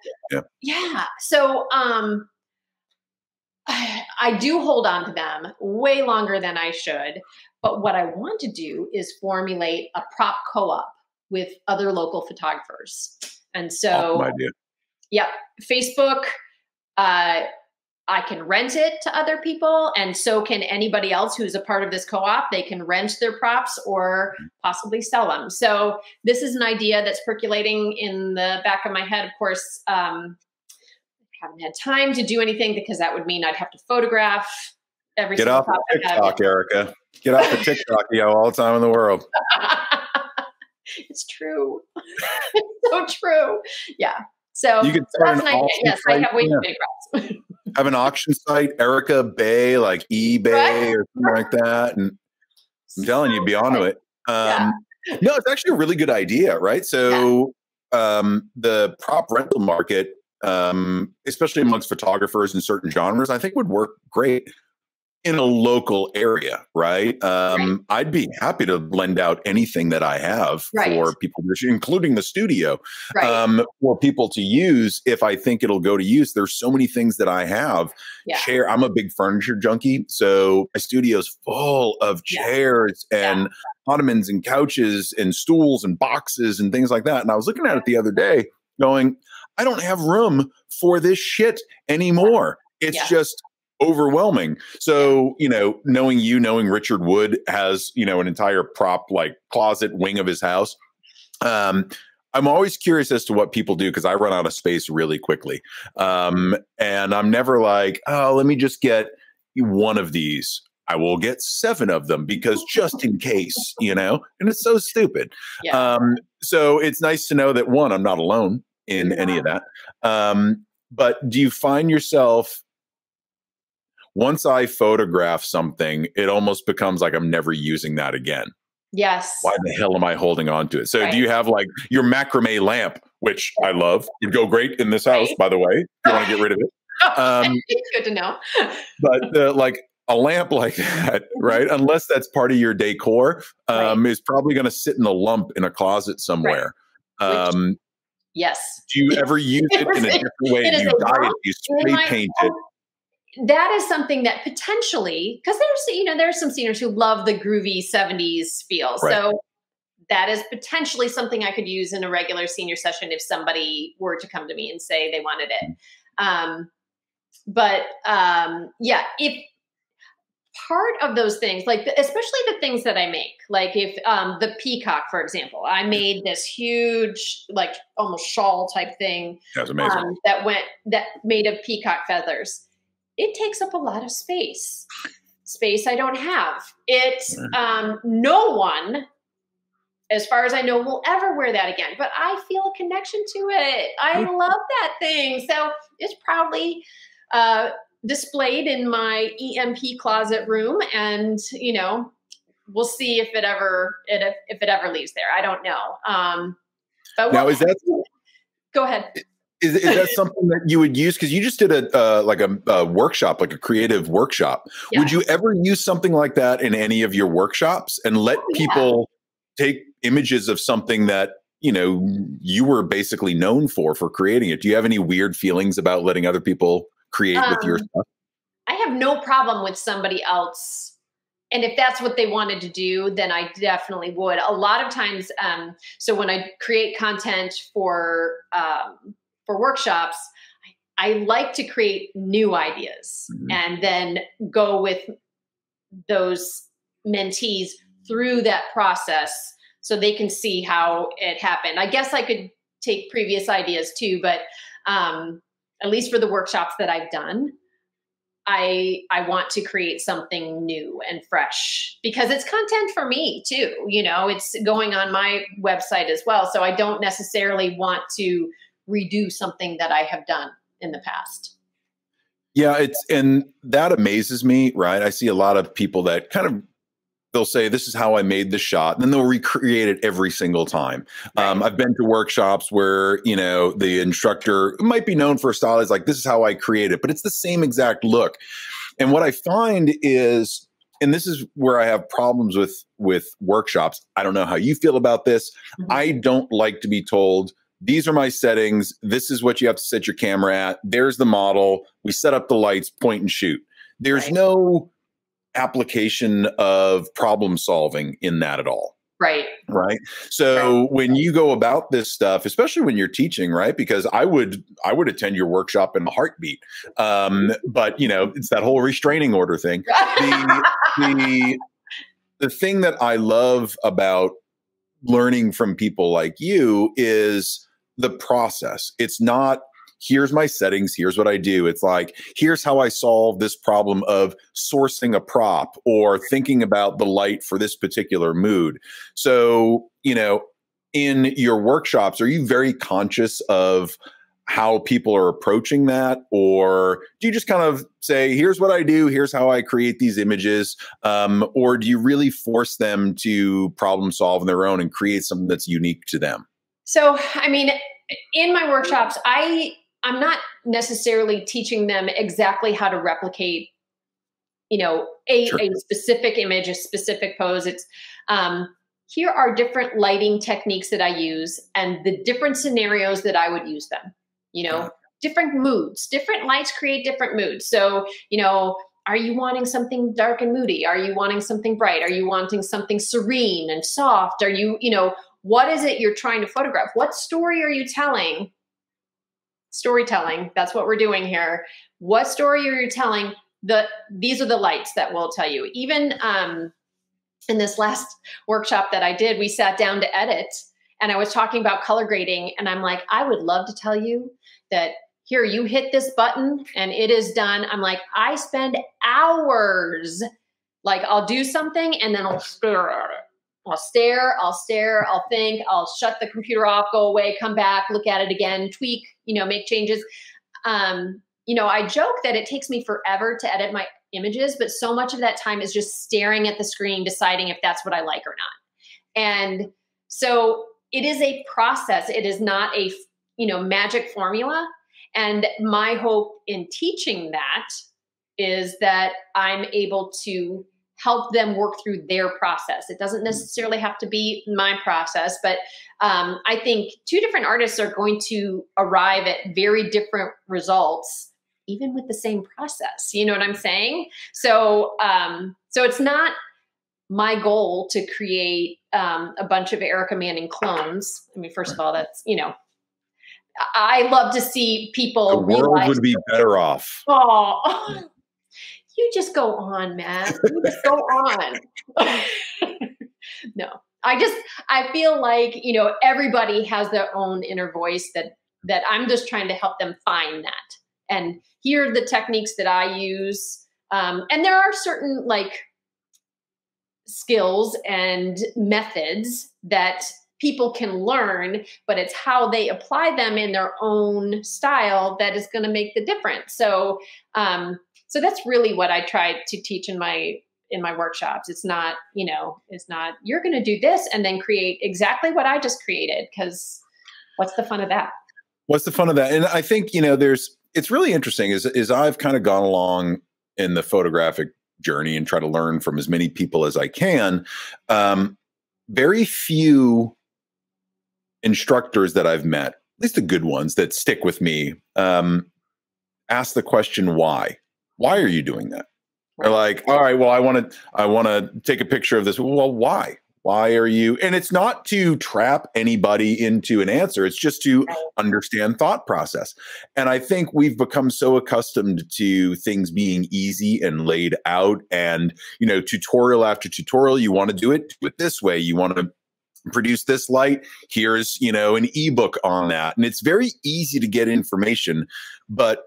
Speaker 2: yeah. So I do hold on to them way longer than I should. But what I want to do is formulate a prop co-op with other local photographers. And so,
Speaker 1: awesome idea.
Speaker 2: Yeah, Facebook, I can rent it to other people, and so can anybody else who's a part of this co-op. They can rent their props or possibly sell them. So this is an idea that's percolating in the back of my head. Of course, I haven't had time to do anything because that would mean I'd have to photograph every
Speaker 1: Get
Speaker 2: single
Speaker 1: off the TikTok, Erica. Get off the TikTok, all the time in the world.
Speaker 2: It's true. It's so true. Yeah. So
Speaker 1: you could
Speaker 2: that's an idea. Yes, I have way too many props.
Speaker 1: Have an auction site, Erica Bay, like eBay or something like that. And I'm telling you, be onto it. No, it's actually a really good idea, right? So the prop rental market, especially amongst photographers in certain genres, I think would work great in a local area, right? I'd be happy to lend out anything that I have for people, including the studio, for people to use if I think it'll go to use. There's so many things that I have. I'm a big furniture junkie, so my studio's full of chairs and ottomans and couches and stools and boxes and things like that. And I was looking at it the other day going, I don't have room for this shit anymore. It's just overwhelming. So, knowing Richard Wood has, an entire prop like closet wing of his house. I'm always curious as to what people do because I run out of space really quickly. And I'm never like, oh, let me just get one of these. I will get 7 of them because just in case, and it's so stupid.
Speaker 2: Yeah.
Speaker 1: So it's nice to know that one, I'm not alone in any of that. But do you find yourself, once I photograph something, it almost becomes like I'm never using that again?
Speaker 2: Yes.
Speaker 1: Why the hell am I holding on to it? So do you have like your macrame lamp, which I love, would go great in this house, by the way, if you want to get rid of it.
Speaker 2: Good to know.
Speaker 1: But like a lamp like that, right? Unless that's part of your decor, is probably going to sit in a lump in a closet somewhere.
Speaker 2: Yes.
Speaker 1: Do you ever use it in a different way? Do you dye it? Do you spray paint it?
Speaker 2: That is something that potentially, because there's some seniors who love the groovy 70s feel. Right. So that is potentially something I could use in a regular senior session if somebody were to come to me and say they wanted it. If part of those things, like especially the things that I make, like if the peacock, for example, I made this huge, like almost shawl type thing.
Speaker 1: That's amazing.
Speaker 2: That made of peacock feathers. It takes up a lot of space I don't have. No one, as far as I know, will ever wear that again, but I feel a connection to it. I love that thing. So it's probably displayed in my EMP closet room, and we'll see if it ever leaves there. I don't know. But now
Speaker 1: is that?
Speaker 2: Go ahead.
Speaker 1: Is that something that you would use? Because you just did a workshop, like a creative workshop. Yeah. Would you ever use something like that in any of your workshops and let people take images of something that you were basically known for creating it? Do you have any weird feelings about letting other people create with your stuff?
Speaker 2: I have no problem with somebody else. And if that's what they wanted to do, then I definitely would. A lot of times, so when I create content for workshops, I like to create new ideas and then go with those mentees through that process so they can see how it happened. I guess I could take previous ideas too, but at least for the workshops that I've done, I want to create something new and fresh because it's content for me too. It's going on my website as well. So I don't necessarily want to redo something that I have done in the past.
Speaker 1: Yeah, and that amazes me, right? I see a lot of people that they'll say, this is how I made the shot, and then they'll recreate it every single time. Right. I've been to workshops where, the instructor might be known for a style is like, this is how I create it, but it's the same exact look. And what I find is, and this is where I have problems with workshops. I don't know how you feel about this. Mm-hmm. I don't like to be told, these are my settings. This is what you have to set your camera at. There's the model. We set up the lights, point and shoot. There's no application of problem solving in that at all.
Speaker 2: Right.
Speaker 1: So when you go about this stuff, especially when you're teaching, right? Because I would attend your workshop in a heartbeat. But it's that whole restraining order thing. The thing that I love about learning from people like you is the process. It's not, here's my settings, here's what I do. It's like, here's how I solve this problem of sourcing a prop or thinking about the light for this particular mood. So, in your workshops, are you very conscious of how people are approaching that? Or do you just kind of say, here's what I do, here's how I create these images? Or do you really force them to problem solve on their own and create something that's unique to them?
Speaker 2: So, in my workshops, I'm not necessarily teaching them exactly how to replicate, a specific image, a specific pose. It's, here are different lighting techniques that I use and the different scenarios that I would use them. Different moods, different lights create different moods. So, are you wanting something dark and moody? Are you wanting something bright? Are you wanting something serene and soft? Are you, what is it you're trying to photograph? What story are you telling? Storytelling. That's what we're doing here. What story are you telling? These are the lights that will tell you. Even in this last workshop that I did, we sat down to edit. and I was talking about color grading, and I'm like, I would love to tell you that here, you hit this button and it is done. I'm like, I spend hours. Like, I'll do something and then I'll stare at it. I'll stare, I'll think, I'll shut the computer off, go away, come back, look at it again, tweak, make changes. I joke that it takes me forever to edit my images, but so much of that time is just staring at the screen, deciding if that's what I like or not. And so it is a process. It is not a, magic formula. And my hope in teaching that is that I'm able to help them work through their process. It doesn't necessarily have to be my process, but I think two different artists are going to arrive at very different results, even with the same process. You know what I'm saying? So it's not my goal to create a bunch of Erica Manning clones. I mean, first of all, that's, I love to see people.
Speaker 1: The world would be better off.
Speaker 2: Oh, you just go on, Matt. You just go on. No, I feel like, everybody has their own inner voice that I'm just trying to help them find that and hear the techniques that I use. And there are certain skills and methods that people can learn, but it's how they apply them in their own style that is going to make the difference. So that's really what I try to teach in my workshops. It's not, you're going to do this and then create exactly what I just created, because what's the fun of that?
Speaker 1: What's the fun of that? And I think, it's really interesting is I've kind of gone along in the photographic journey and try to learn from as many people as I can. Very few instructors that I've met, at least the good ones that stick with me, ask the question, why? Why are you doing that? They're like, all right, well, I want to take a picture of this. Well, why? Why are you? And it's not to trap anybody into an answer. It's just to understand thought process. And I think we've become so accustomed to things being easy and laid out and, tutorial after tutorial. You want to do it this way. You want to produce this light. Here's, an ebook on that. And it's very easy to get information, but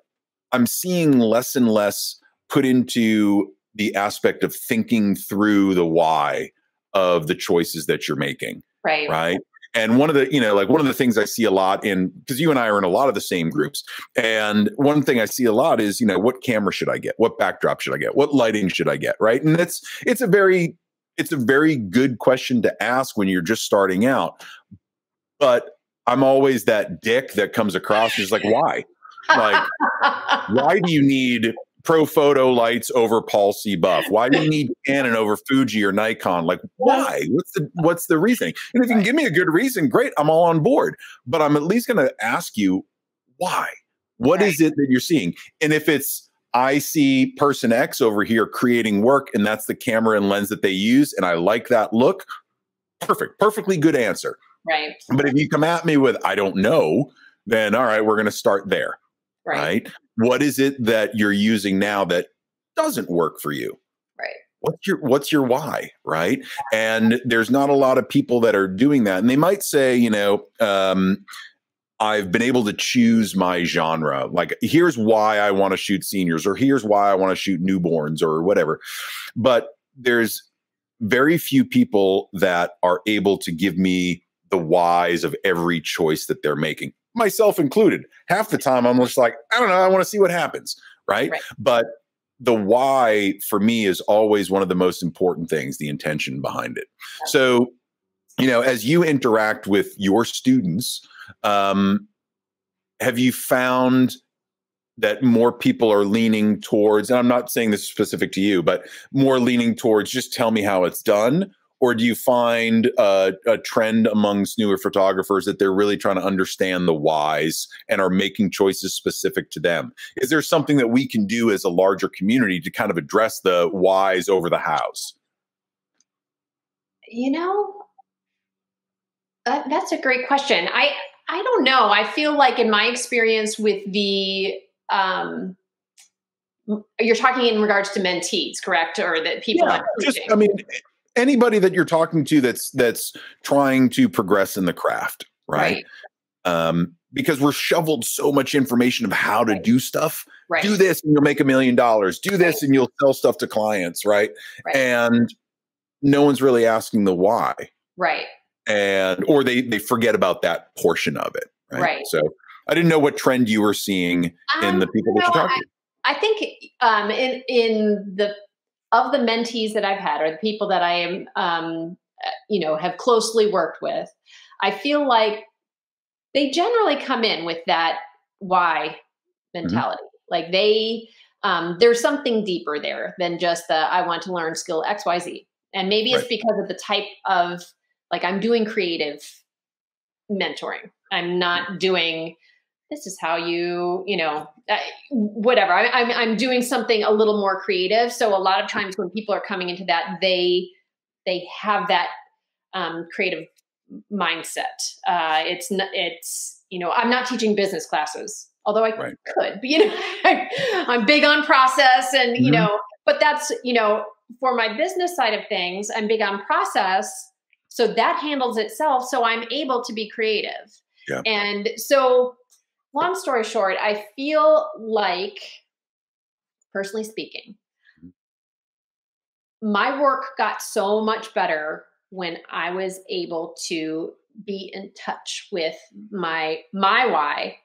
Speaker 1: I'm seeing less and less put into the aspect of thinking through the why of the choices that you're making. Right. And one of the, one of the things I see a lot because you and I are in a lot of the same groups. And one thing I see a lot is, what camera should I get? What backdrop should I get? What lighting should I get? Right. And it's a very good question to ask when you're just starting out. But I'm always that dick that comes across and is like, why? Like, why do you need Pro Photo lights over Paul C. Buff? Why do you need Canon over Fuji or Nikon? Like, why? What's the reasoning? And if you can give me a good reason, great, I'm all on board. But I'm at least going to ask you, why? What is it that you're seeing? And if it's, I see person X over here creating work, and that's the camera and lens that they use, and I like that look, perfectly good answer.
Speaker 2: Right.
Speaker 1: But if you come at me with, I don't know, then all right, we're going to start there. Right. What is it that you're using now that doesn't work for you?
Speaker 2: Right.
Speaker 1: What's your why? Right. And there's not a lot of people that are doing that. And they might say, I've been able to choose my genre. Like, here's why I want to shoot seniors, or here's why I want to shoot newborns, or whatever. But there's very few people that are able to give me the whys of every choice that they're making, myself included. Half the time I'm just like, I don't know, I want to see what happens. Right. But the why for me is always one of the most important things, the intention behind it. So, as you interact with your students, have you found that more people are leaning towards, and I'm not saying this is specific to you, but more leaning towards just tell me how it's done? Or do you find a trend amongst newer photographers that they're really trying to understand the whys and are making choices specific to them? Is there something that we can do as a larger community to kind of address the whys over the hows?
Speaker 2: That's a great question. I don't know. I feel like in my experience with the, you're talking in regards to mentees, correct? Or that people are teaching?
Speaker 1: anybody that you're talking to that's trying to progress in the craft, right? Because we're shoveled so much information of how to do stuff. Do this and you'll make $1 million. Do this and you'll sell stuff to clients, right? And no one's really asking the why. And or they forget about that portion of it. So I didn't know what trend you were seeing in the people that you're talking to.
Speaker 2: I think in the of the mentees that I've had, or the people that I am have closely worked with, I feel like they generally come in with that why mentality. Like there's something deeper there than just the I want to learn skill XYZ. And maybe it's because of the type of, like, I'm doing creative mentoring. I'm not doing, this is how whatever. I'm doing something a little more creative. So a lot of times when people are coming into that, they have that creative mindset. I'm not teaching business classes, although I could, but I'm big on process and, but that's, for my business side of things, I'm big on process. So that handles itself. So I'm able to be creative. And so long story short, I feel like, personally speaking, my work got so much better when I was able to be in touch with my why,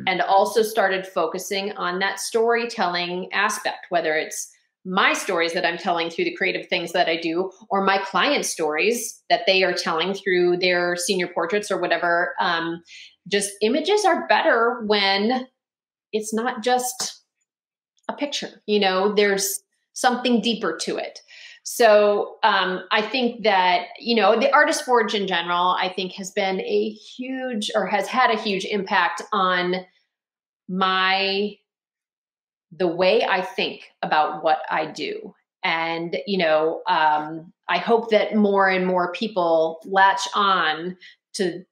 Speaker 2: and also started focusing on that storytelling aspect, whether it's my stories that I'm telling through the creative things that I do, or my clients' stories that they are telling through their senior portraits or whatever. Just images are better when it's not just a picture, there's something deeper to it. So I think that, the Artist Forge in general, I think has been has had a huge impact on the way I think about what I do. And, I hope that more and more people latch on to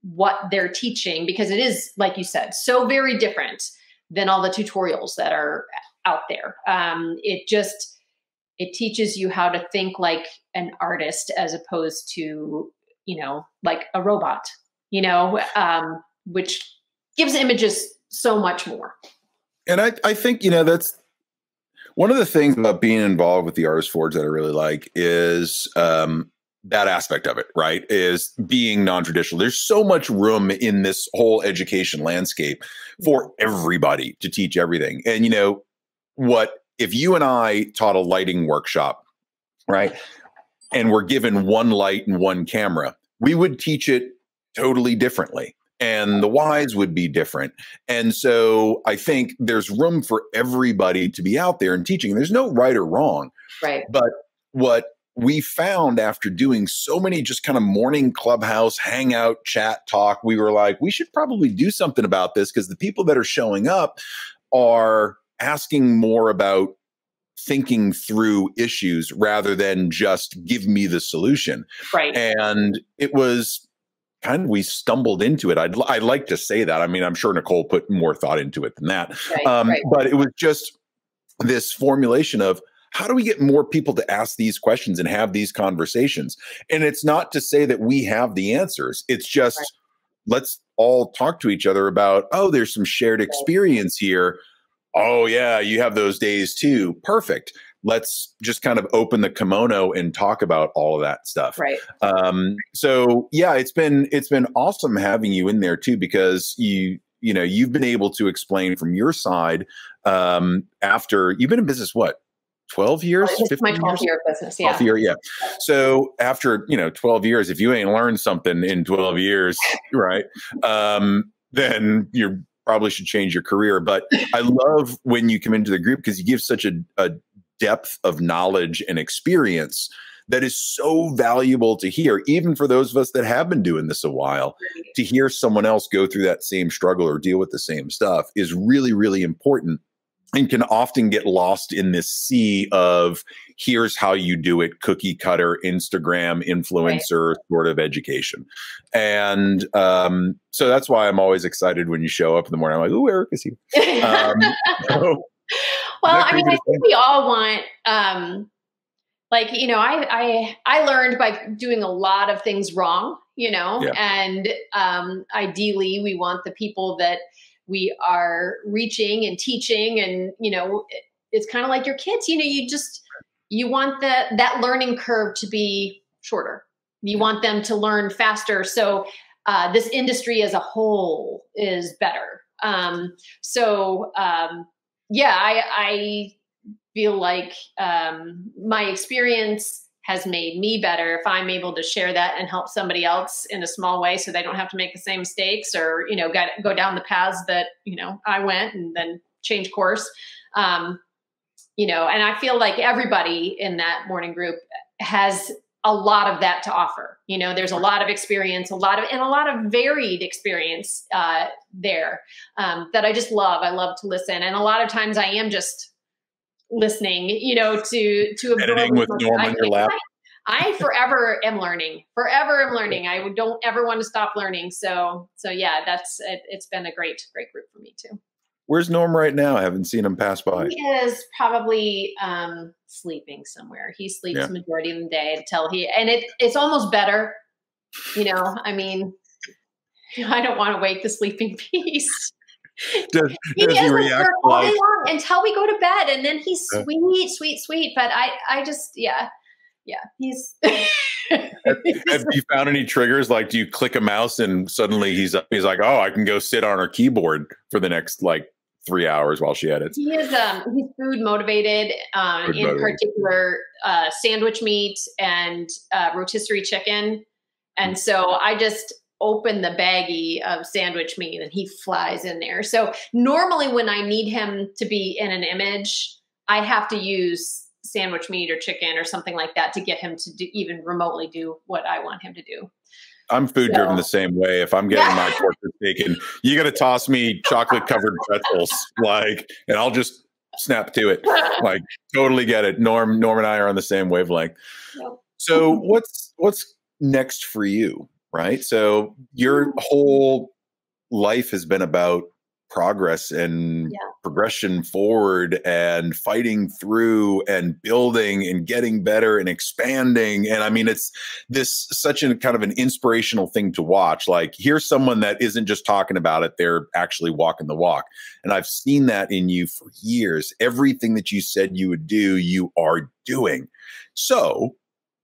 Speaker 2: what they're teaching, because it is, like you said, so very different than all the tutorials that are out there. It teaches you how to think like an artist as opposed to, like a robot, which gives images so much more.
Speaker 1: And I think, that's one of the things about being involved with the Artist Forge that I really like is that aspect of it, right? Is being non-traditional. There's so much room in this whole education landscape for everybody to teach everything. And if you and I taught a lighting workshop, right? And we're given one light and one camera, we would teach it totally differently. And the whys would be different. And so I think there's room for everybody to be out there and teaching. There's no right or wrong. But what we found after doing so many just kind of morning clubhouse, hangout, chat, talk, we were like, we should probably do something about this, because the people that are showing up are asking more about thinking through issues rather than just give me the solution. And it was kind of, we stumbled into it. I'd like to say that. I mean, I'm sure Nicole put more thought into it than that. But it was just this formulation of, how do we get more people to ask these questions and have these conversations? And it's not to say that we have the answers. It's just, let's all talk to each other about, oh, there's some shared experience here. Oh, yeah, you have those days too. Perfect. Let's just kind of open the kimono and talk about all of that stuff. So yeah, it's been awesome having you in there too, because you've been able to explain from your side after you've been in business, what, 12 years?
Speaker 2: This is my 12th year of business.
Speaker 1: 12th year, yeah. So after 12 years, if you ain't learned something in 12 years, right, then you probably should change your career. But I love when you come into the group, because you give such a depth of knowledge and experience that is so valuable to hear, even for those of us that have been doing this a while. To hear someone else go through that same struggle or deal with the same stuff is really, really important, and can often get lost in this sea of, here's how you do it, cookie cutter, Instagram influencer sort of education. And so that's why I'm always excited when you show up in the morning. I'm like, oh, Eric is here.
Speaker 2: Well, I mean, I think we all want like, I learned by doing a lot of things wrong,
Speaker 1: Yeah.
Speaker 2: and ideally we want the people that we are reaching and teaching, and, it's kind of like your kids, you want that learning curve to be shorter. You want them to learn faster. So this industry as a whole is better. Yeah, I feel like my experience has made me better if I'm able to share that and help somebody else in a small way so they don't have to make the same mistakes or, go down the paths that, I went and then change course. And I feel like everybody in that morning group has a lot of that to offer. There's a lot of experience, a lot of varied experience there that I just love. I love to listen. And a lot of times I am just listening, to absorb.
Speaker 1: Editing with Norm on your lap.
Speaker 2: I forever am learning. I don't ever want to stop learning. So yeah, it's been a great group for me too.
Speaker 1: Where's Norm right now? I haven't seen him pass by.
Speaker 2: He is probably sleeping somewhere. He sleeps majority of the day and it's almost better. I mean, I don't want to wake the sleeping beast.
Speaker 1: Does he react
Speaker 2: all day long until we go to bed, and then he's sweet. But I just, he's.
Speaker 1: Have you found any triggers? Like, do you click a mouse and suddenly he's like, oh, I can go sit on her keyboard for the next 3 hours while she edits?
Speaker 2: He is he's food motivated, in particular sandwich meat and rotisserie chicken. And so I just open the baggie of sandwich meat and he flies in there. So normally when I need him to be in an image, I have to use sandwich meat or chicken or something like that to get him to even remotely do what I want him to do.
Speaker 1: I'm food driven the same way. If I'm getting my portrait taken, you got to toss me chocolate covered pretzels, and I'll just snap to it. Totally get it. Norm and I are on the same wavelength. Yep. So what's next for you? Right. So your whole life has been about progress and progression forward and fighting through and building and getting better and expanding. And I mean, it's such a kind of an inspirational thing to watch. Here's someone that isn't just talking about it, they're actually walking the walk. And I've seen that in you for years. Everything that you said you would do, you are doing. So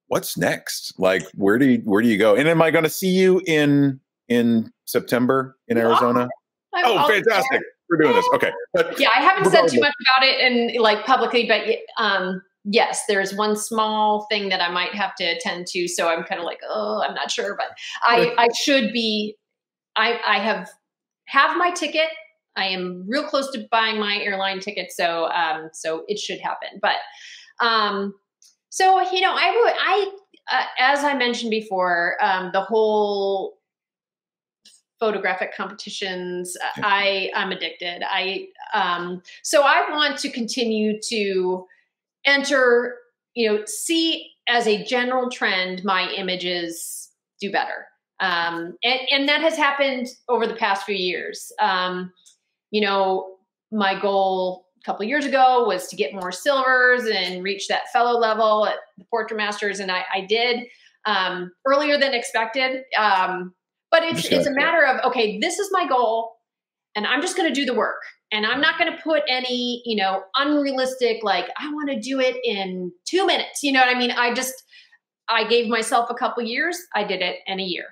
Speaker 1: what's next? Where do you go? And am I going to see you in September in Arizona? Oh, fantastic. We're doing this. Okay. But
Speaker 2: I haven't said too much about it and publicly, but yes, there's one small thing that I might have to attend to. So I'm kind of I'm not sure, but I should be, I have my ticket. I am real close to buying my airline ticket. So it should happen. But, as I mentioned before, the whole photographic competitions, I'm addicted. So I want to continue to enter, see as a general trend, my images do better. And that has happened over the past few years. My goal a couple of years ago was to get more silvers and reach that fellow level at the Portrait Masters. And I did, earlier than expected. But it's a matter of, okay, this is my goal and I'm just going to do the work, and I'm not going to put any, unrealistic, I want to do it in 2 minutes. You know what I mean? I gave myself a couple years. I did it in a year.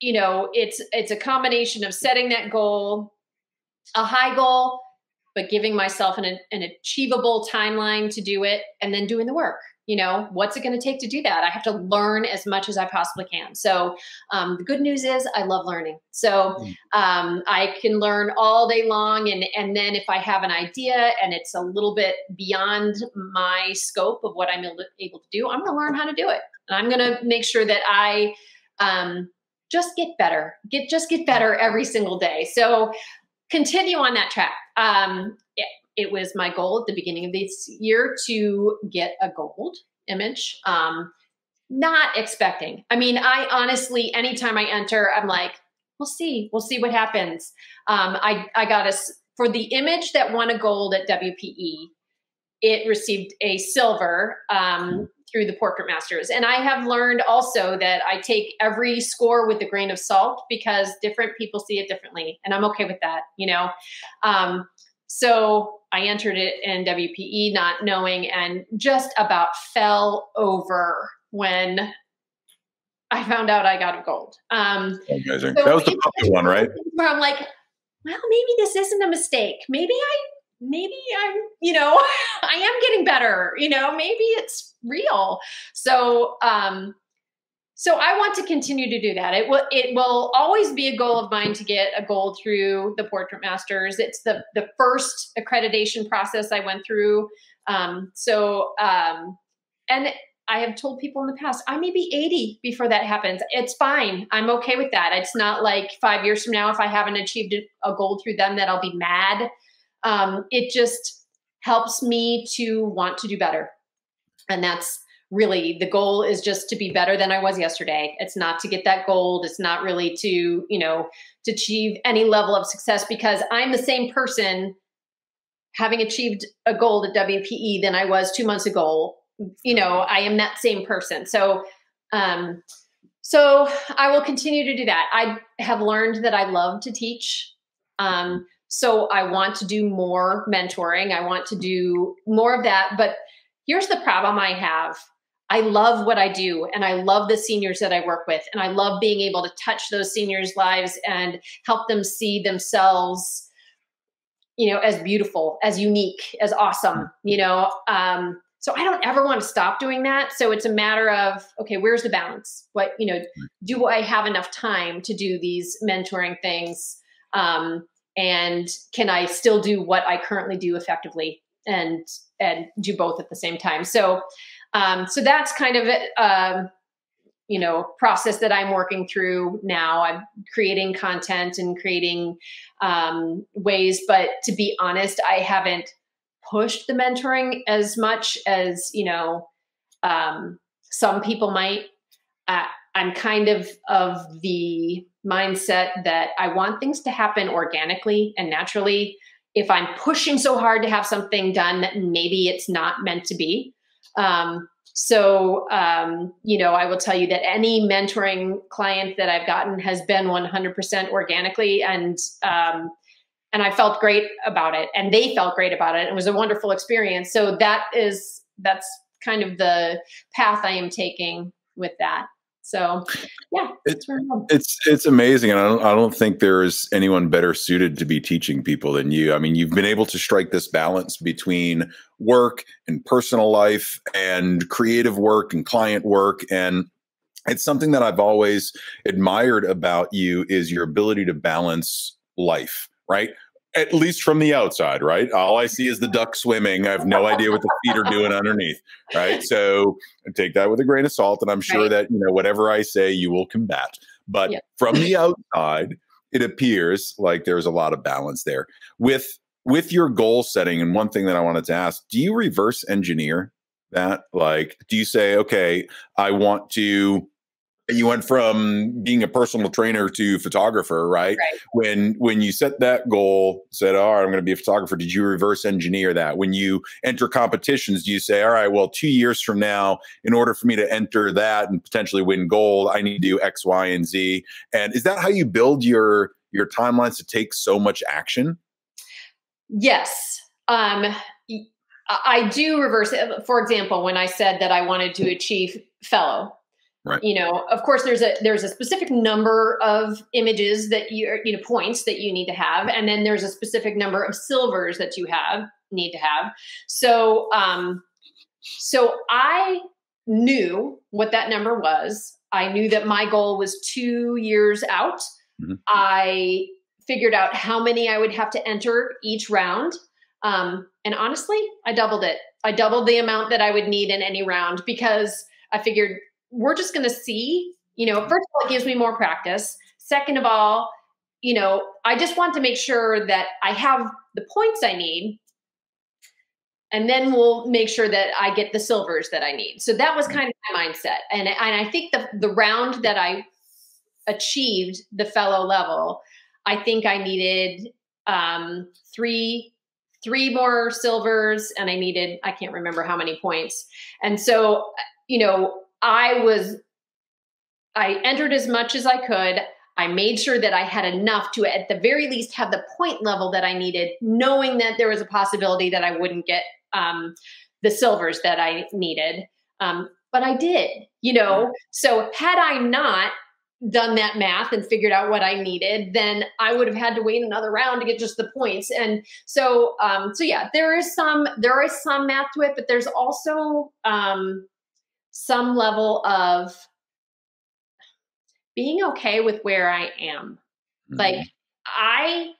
Speaker 2: It's a combination of setting that goal, a high goal, but giving myself an achievable timeline to do it, and then doing the work. What's it going to take to do that? I have to learn as much as I possibly can. So the good news is I love learning. So I can learn all day long. And then if I have an idea and it's a little bit beyond my scope of what I'm able to do, I'm going to learn how to do it. And I'm going to make sure that I just get better, get better every single day. So continue on that track. It was my goal at the beginning of this year to get a gold image. Not expecting. I mean, I honestly, anytime I enter, I'm like, we'll see what happens. I got for the image that won a gold at WPE. it received a silver through the Portrait Masters. And I have learned also that I take every score with a grain of salt because different people see it differently. And I'm okay with that, you know? So I entered it in WPE not knowing, and just about fell over when I found out I got a gold.
Speaker 1: Amazing.
Speaker 2: So
Speaker 1: That was the puppet one, right?
Speaker 2: where I'm like, well, maybe this isn't a mistake. Maybe I'm, you know, I am getting better, you know, maybe it's real. So, so I want to continue to do that. It will always be a goal of mine to get a gold through the Portrait Masters. It's the first accreditation process I went through. And I have told people in the past, I may be 80 before that happens. It's fine. I'm okay with that. It's not like 5 years from now, if I haven't achieved a gold through them, that I'll be mad. It just helps me to want to do better. And that's really the goal, is just to be better than I was yesterday. It's not to get that gold. It's not really to, you know, to achieve any level of success, because I'm the same person having achieved a gold at WPE than I was 2 months ago. You know, I am that same person. So, so I will continue to do that. I have learned that I love to teach. So I want to do more mentoring. I want to do more of that. But here's the problem I have. I love what I do, and I love the seniors that I work with, and I love being able to touch those seniors' lives and help them see themselves, you know, as beautiful, as unique, as awesome, you know. So I don't ever want to stop doing that. So it's a matter of, okay, where's the balance? What, you know, do I have enough time to do these mentoring things? And can I still do what I currently do effectively and do both at the same time? So, so that's kind of you know, process that I'm working through now. I'm creating content and creating ways, but to be honest, I haven't pushed the mentoring as much as, you know, some people might. I'm kind of the mindset that I want things to happen organically and naturally. If I'm pushing so hard to have something done, maybe it's not meant to be. So, you know, I will tell you that any mentoring client that I've gotten has been 100% organically, and I felt great about it, and they felt great about it. It was a wonderful experience. So that's kind of the path I am taking with that. So yeah,
Speaker 1: it's amazing. And I don't think there's anyone better suited to be teaching people than you. I mean, you've been able to strike this balance between work and personal life and creative work and client work. And it's something that I've always admired about you, is your ability to balance life, right? At least from the outside, right? All I see is the duck swimming. I have no idea what the feet are doing underneath, right? So take that with a grain of salt, and I'm sure that, you know, whatever I say, you will combat. But from the outside, it appears like there's a lot of balance there. With your goal setting, and one thing that I wanted to ask, do you reverse engineer that? Like, do you say, okay, I want to... You went from being a personal trainer to photographer, right? When you set that goal, said, all right, I'm going to be a photographer, did you reverse engineer that? When you enter competitions, do you say, all right, well, 2 years from now, in order for me to enter that and potentially win gold, I need to do X, Y, and Z? And is that how you build your timelines to take so much action?
Speaker 2: Yes. I do reverse it. For example, when I said that I wanted to achieve fellow,
Speaker 1: right,
Speaker 2: you know, of course, there's a specific number of images that points that you need to have, and then there's a specific number of silvers that you need to have. So, so I knew what that number was. I knew that my goal was 2 years out. Mm-hmm. I figured out how many I would have to enter each round. And honestly, I doubled it. I doubled the amount that I would need in any round, because I figured, we're just going to see, you know, first of all, it gives me more practice. Second of all, you know, I just want to make sure that I have the points I need, and then we'll make sure that I get the silvers that I need. So that was kind of my mindset. And I think the round that I achieved the fellow level, I think I needed three 3 more silvers, and I can't remember how many points. And so, I entered as much as I could. I made sure that I had enough to, at the very least, have the point level that I needed, knowing that there was a possibility that I wouldn't get the silvers that I needed. But I did, So had I not done that math and figured out what I needed, then I would have had to wait another round to get just the points. And so yeah, there is some math to it, but there's also some level of being okay with where I am. Mm-hmm. Like, I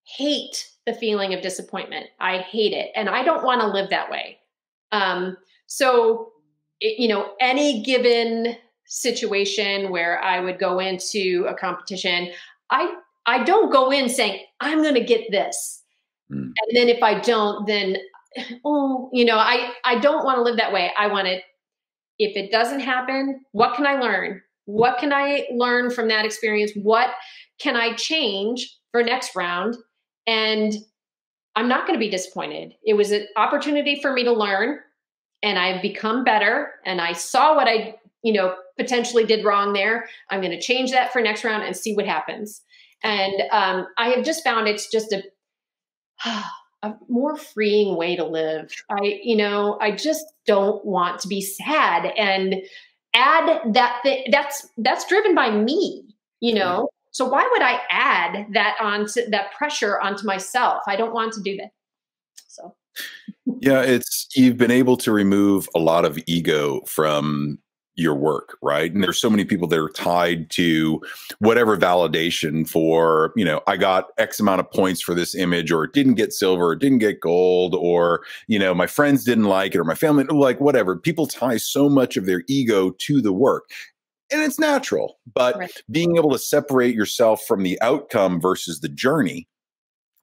Speaker 2: hate the feeling of disappointment. I hate it. And I don't want to live that way. Any given situation where I would go into a competition, I don't go in saying, I'm going to get this. Mm. And then if I don't, then, I don't want to live that way. I want it. If it doesn't happen, what can I learn? What can I learn from that experience? What can I change for next round? And I'm not going to be disappointed. It was an opportunity for me to learn, and I've become better. And I saw what I, potentially did wrong there. I'm going to change that for next round and see what happens. And I have just found it's just a more freeing way to live. I just don't want to be sad and add that thing that's driven by me, So why would I add that pressure onto myself? I don't want to do that. So
Speaker 1: yeah, you've been able to remove a lot of ego from your work, right? And there's so many people that are tied to whatever validation for, I got X amount of points for this image, or it didn't get silver, or it didn't get gold, or, my friends didn't like it, or my family, like whatever. People tie so much of their ego to the work. And it's natural, but right. Being able to separate yourself from the outcome versus the journey,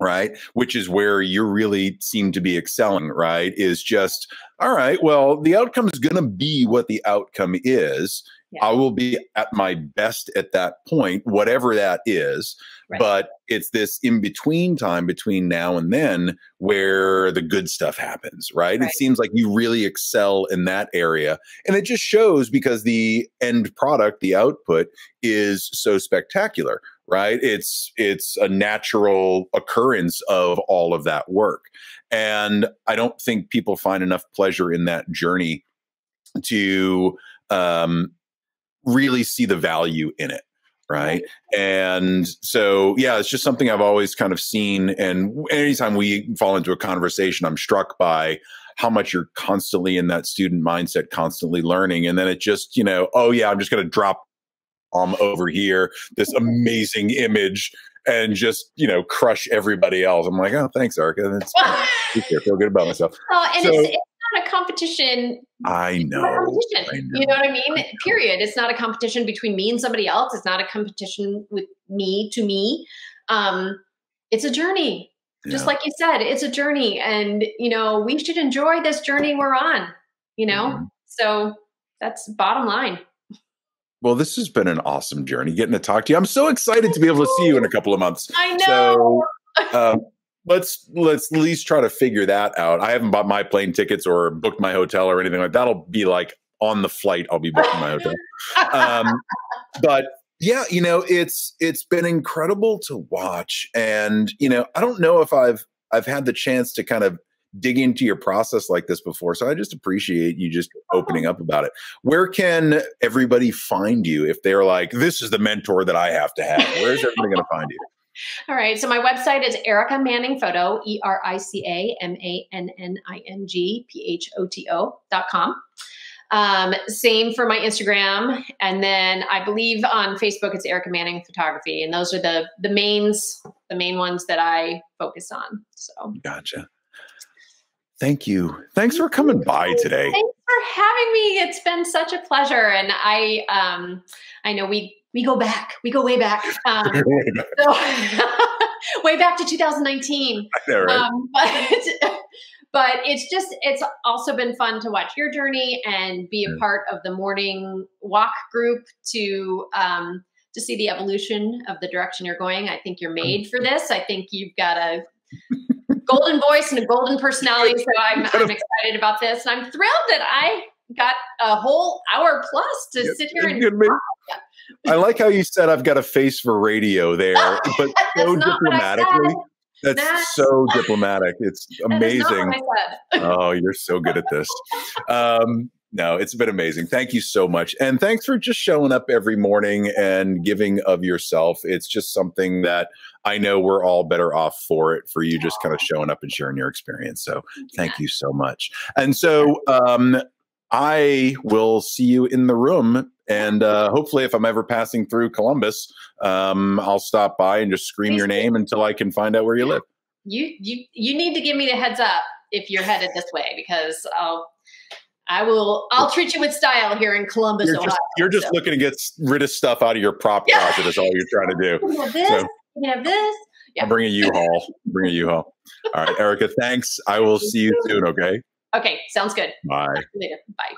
Speaker 1: right? Which is where you really seem to be excelling, right? Is just, all right, well, the outcome is going to be what the outcome is. Yeah. I will be at my best at that point, whatever that is. Right. But it's this in-between time between now and then where the good stuff happens, right? It seems like you really excel in that area. And it just shows because the end product, the output, is so spectacular, right? It's a natural occurrence of all of that work. And I don't think people find enough pleasure in that journey to really see the value in it. Right. And so, yeah, it's just something I've always kind of seen. And anytime we fall into a conversation, I'm struck by how much you're constantly in that student mindset, constantly learning. And then it just, oh yeah, I'm just going to drop over here, this amazing image, and just, crush everybody else. I'm like, oh, thanks, Erica. I feel good about myself.
Speaker 2: And it's not a competition.
Speaker 1: I know.
Speaker 2: You know what I mean? Period. It's not a competition between me and somebody else. It's not a competition with me to me. It's a journey. Yeah. Just like you said, it's a journey. And, we should enjoy this journey we're on, Mm-hmm. So that's bottom line.
Speaker 1: Well, this has been an awesome journey getting to talk to you. I'm so excited to be able to see you in a couple of months.
Speaker 2: I know.
Speaker 1: So let's at least try to figure that out. I haven't bought my plane tickets or booked my hotel or anything like that. That'll be like on the flight. I'll be booking my hotel. But yeah, it's been incredible to watch. And, I don't know if I've had the chance to kind of dig into your process like this before. So I just appreciate you just opening up about it. Where can everybody find you if they're like, this is the mentor that I have to have? Where is everybody going to find you?
Speaker 2: All right. So my website is Erica Manning Photo, ERICAMANNINGPHOTO.com. Same for my Instagram. And then I believe on Facebook, it's Erica Manning Photography. And those are the main ones that I focus on. So
Speaker 1: gotcha. Thank you. Thanks for coming by today.
Speaker 2: Thanks for having me. It's been such a pleasure. And I know we go back. We go way back. So, way back to 2019.
Speaker 1: I know, right?
Speaker 2: But it's also been fun to watch your journey and be a part of the morning walk group to see the evolution of the direction you're going. I think you're made for this. I think you've got a golden voice and a golden personality. So I'm excited about this. And I'm thrilled that I got a whole hour plus to sit here and
Speaker 1: I like how you said I've got a face for radio there, but so diplomatically. That's so diplomatic. It's amazing. Oh, you're so good at this. No, it's been amazing. Thank you so much. And thanks for just showing up every morning and giving of yourself. It's just something that I know we're all better off for it, for you just kind of showing up and sharing your experience. So thank you so much. And so I will see you in the room. And hopefully if I'm ever passing through Columbus, I'll stop by and just scream your name until I can find out where you live.
Speaker 2: You need to give me the heads up if you're headed this way, because I'll treat you with style here in Columbus, Ohio.
Speaker 1: You're just looking to get rid of stuff out of your prop closet is all you're trying to do.
Speaker 2: You have this, you have this.
Speaker 1: Yeah. I'll bring a U-Haul. All right, Erica, thanks. I will see you soon, okay?
Speaker 2: Okay, sounds good.
Speaker 1: Bye.
Speaker 2: Talk to you later. Bye.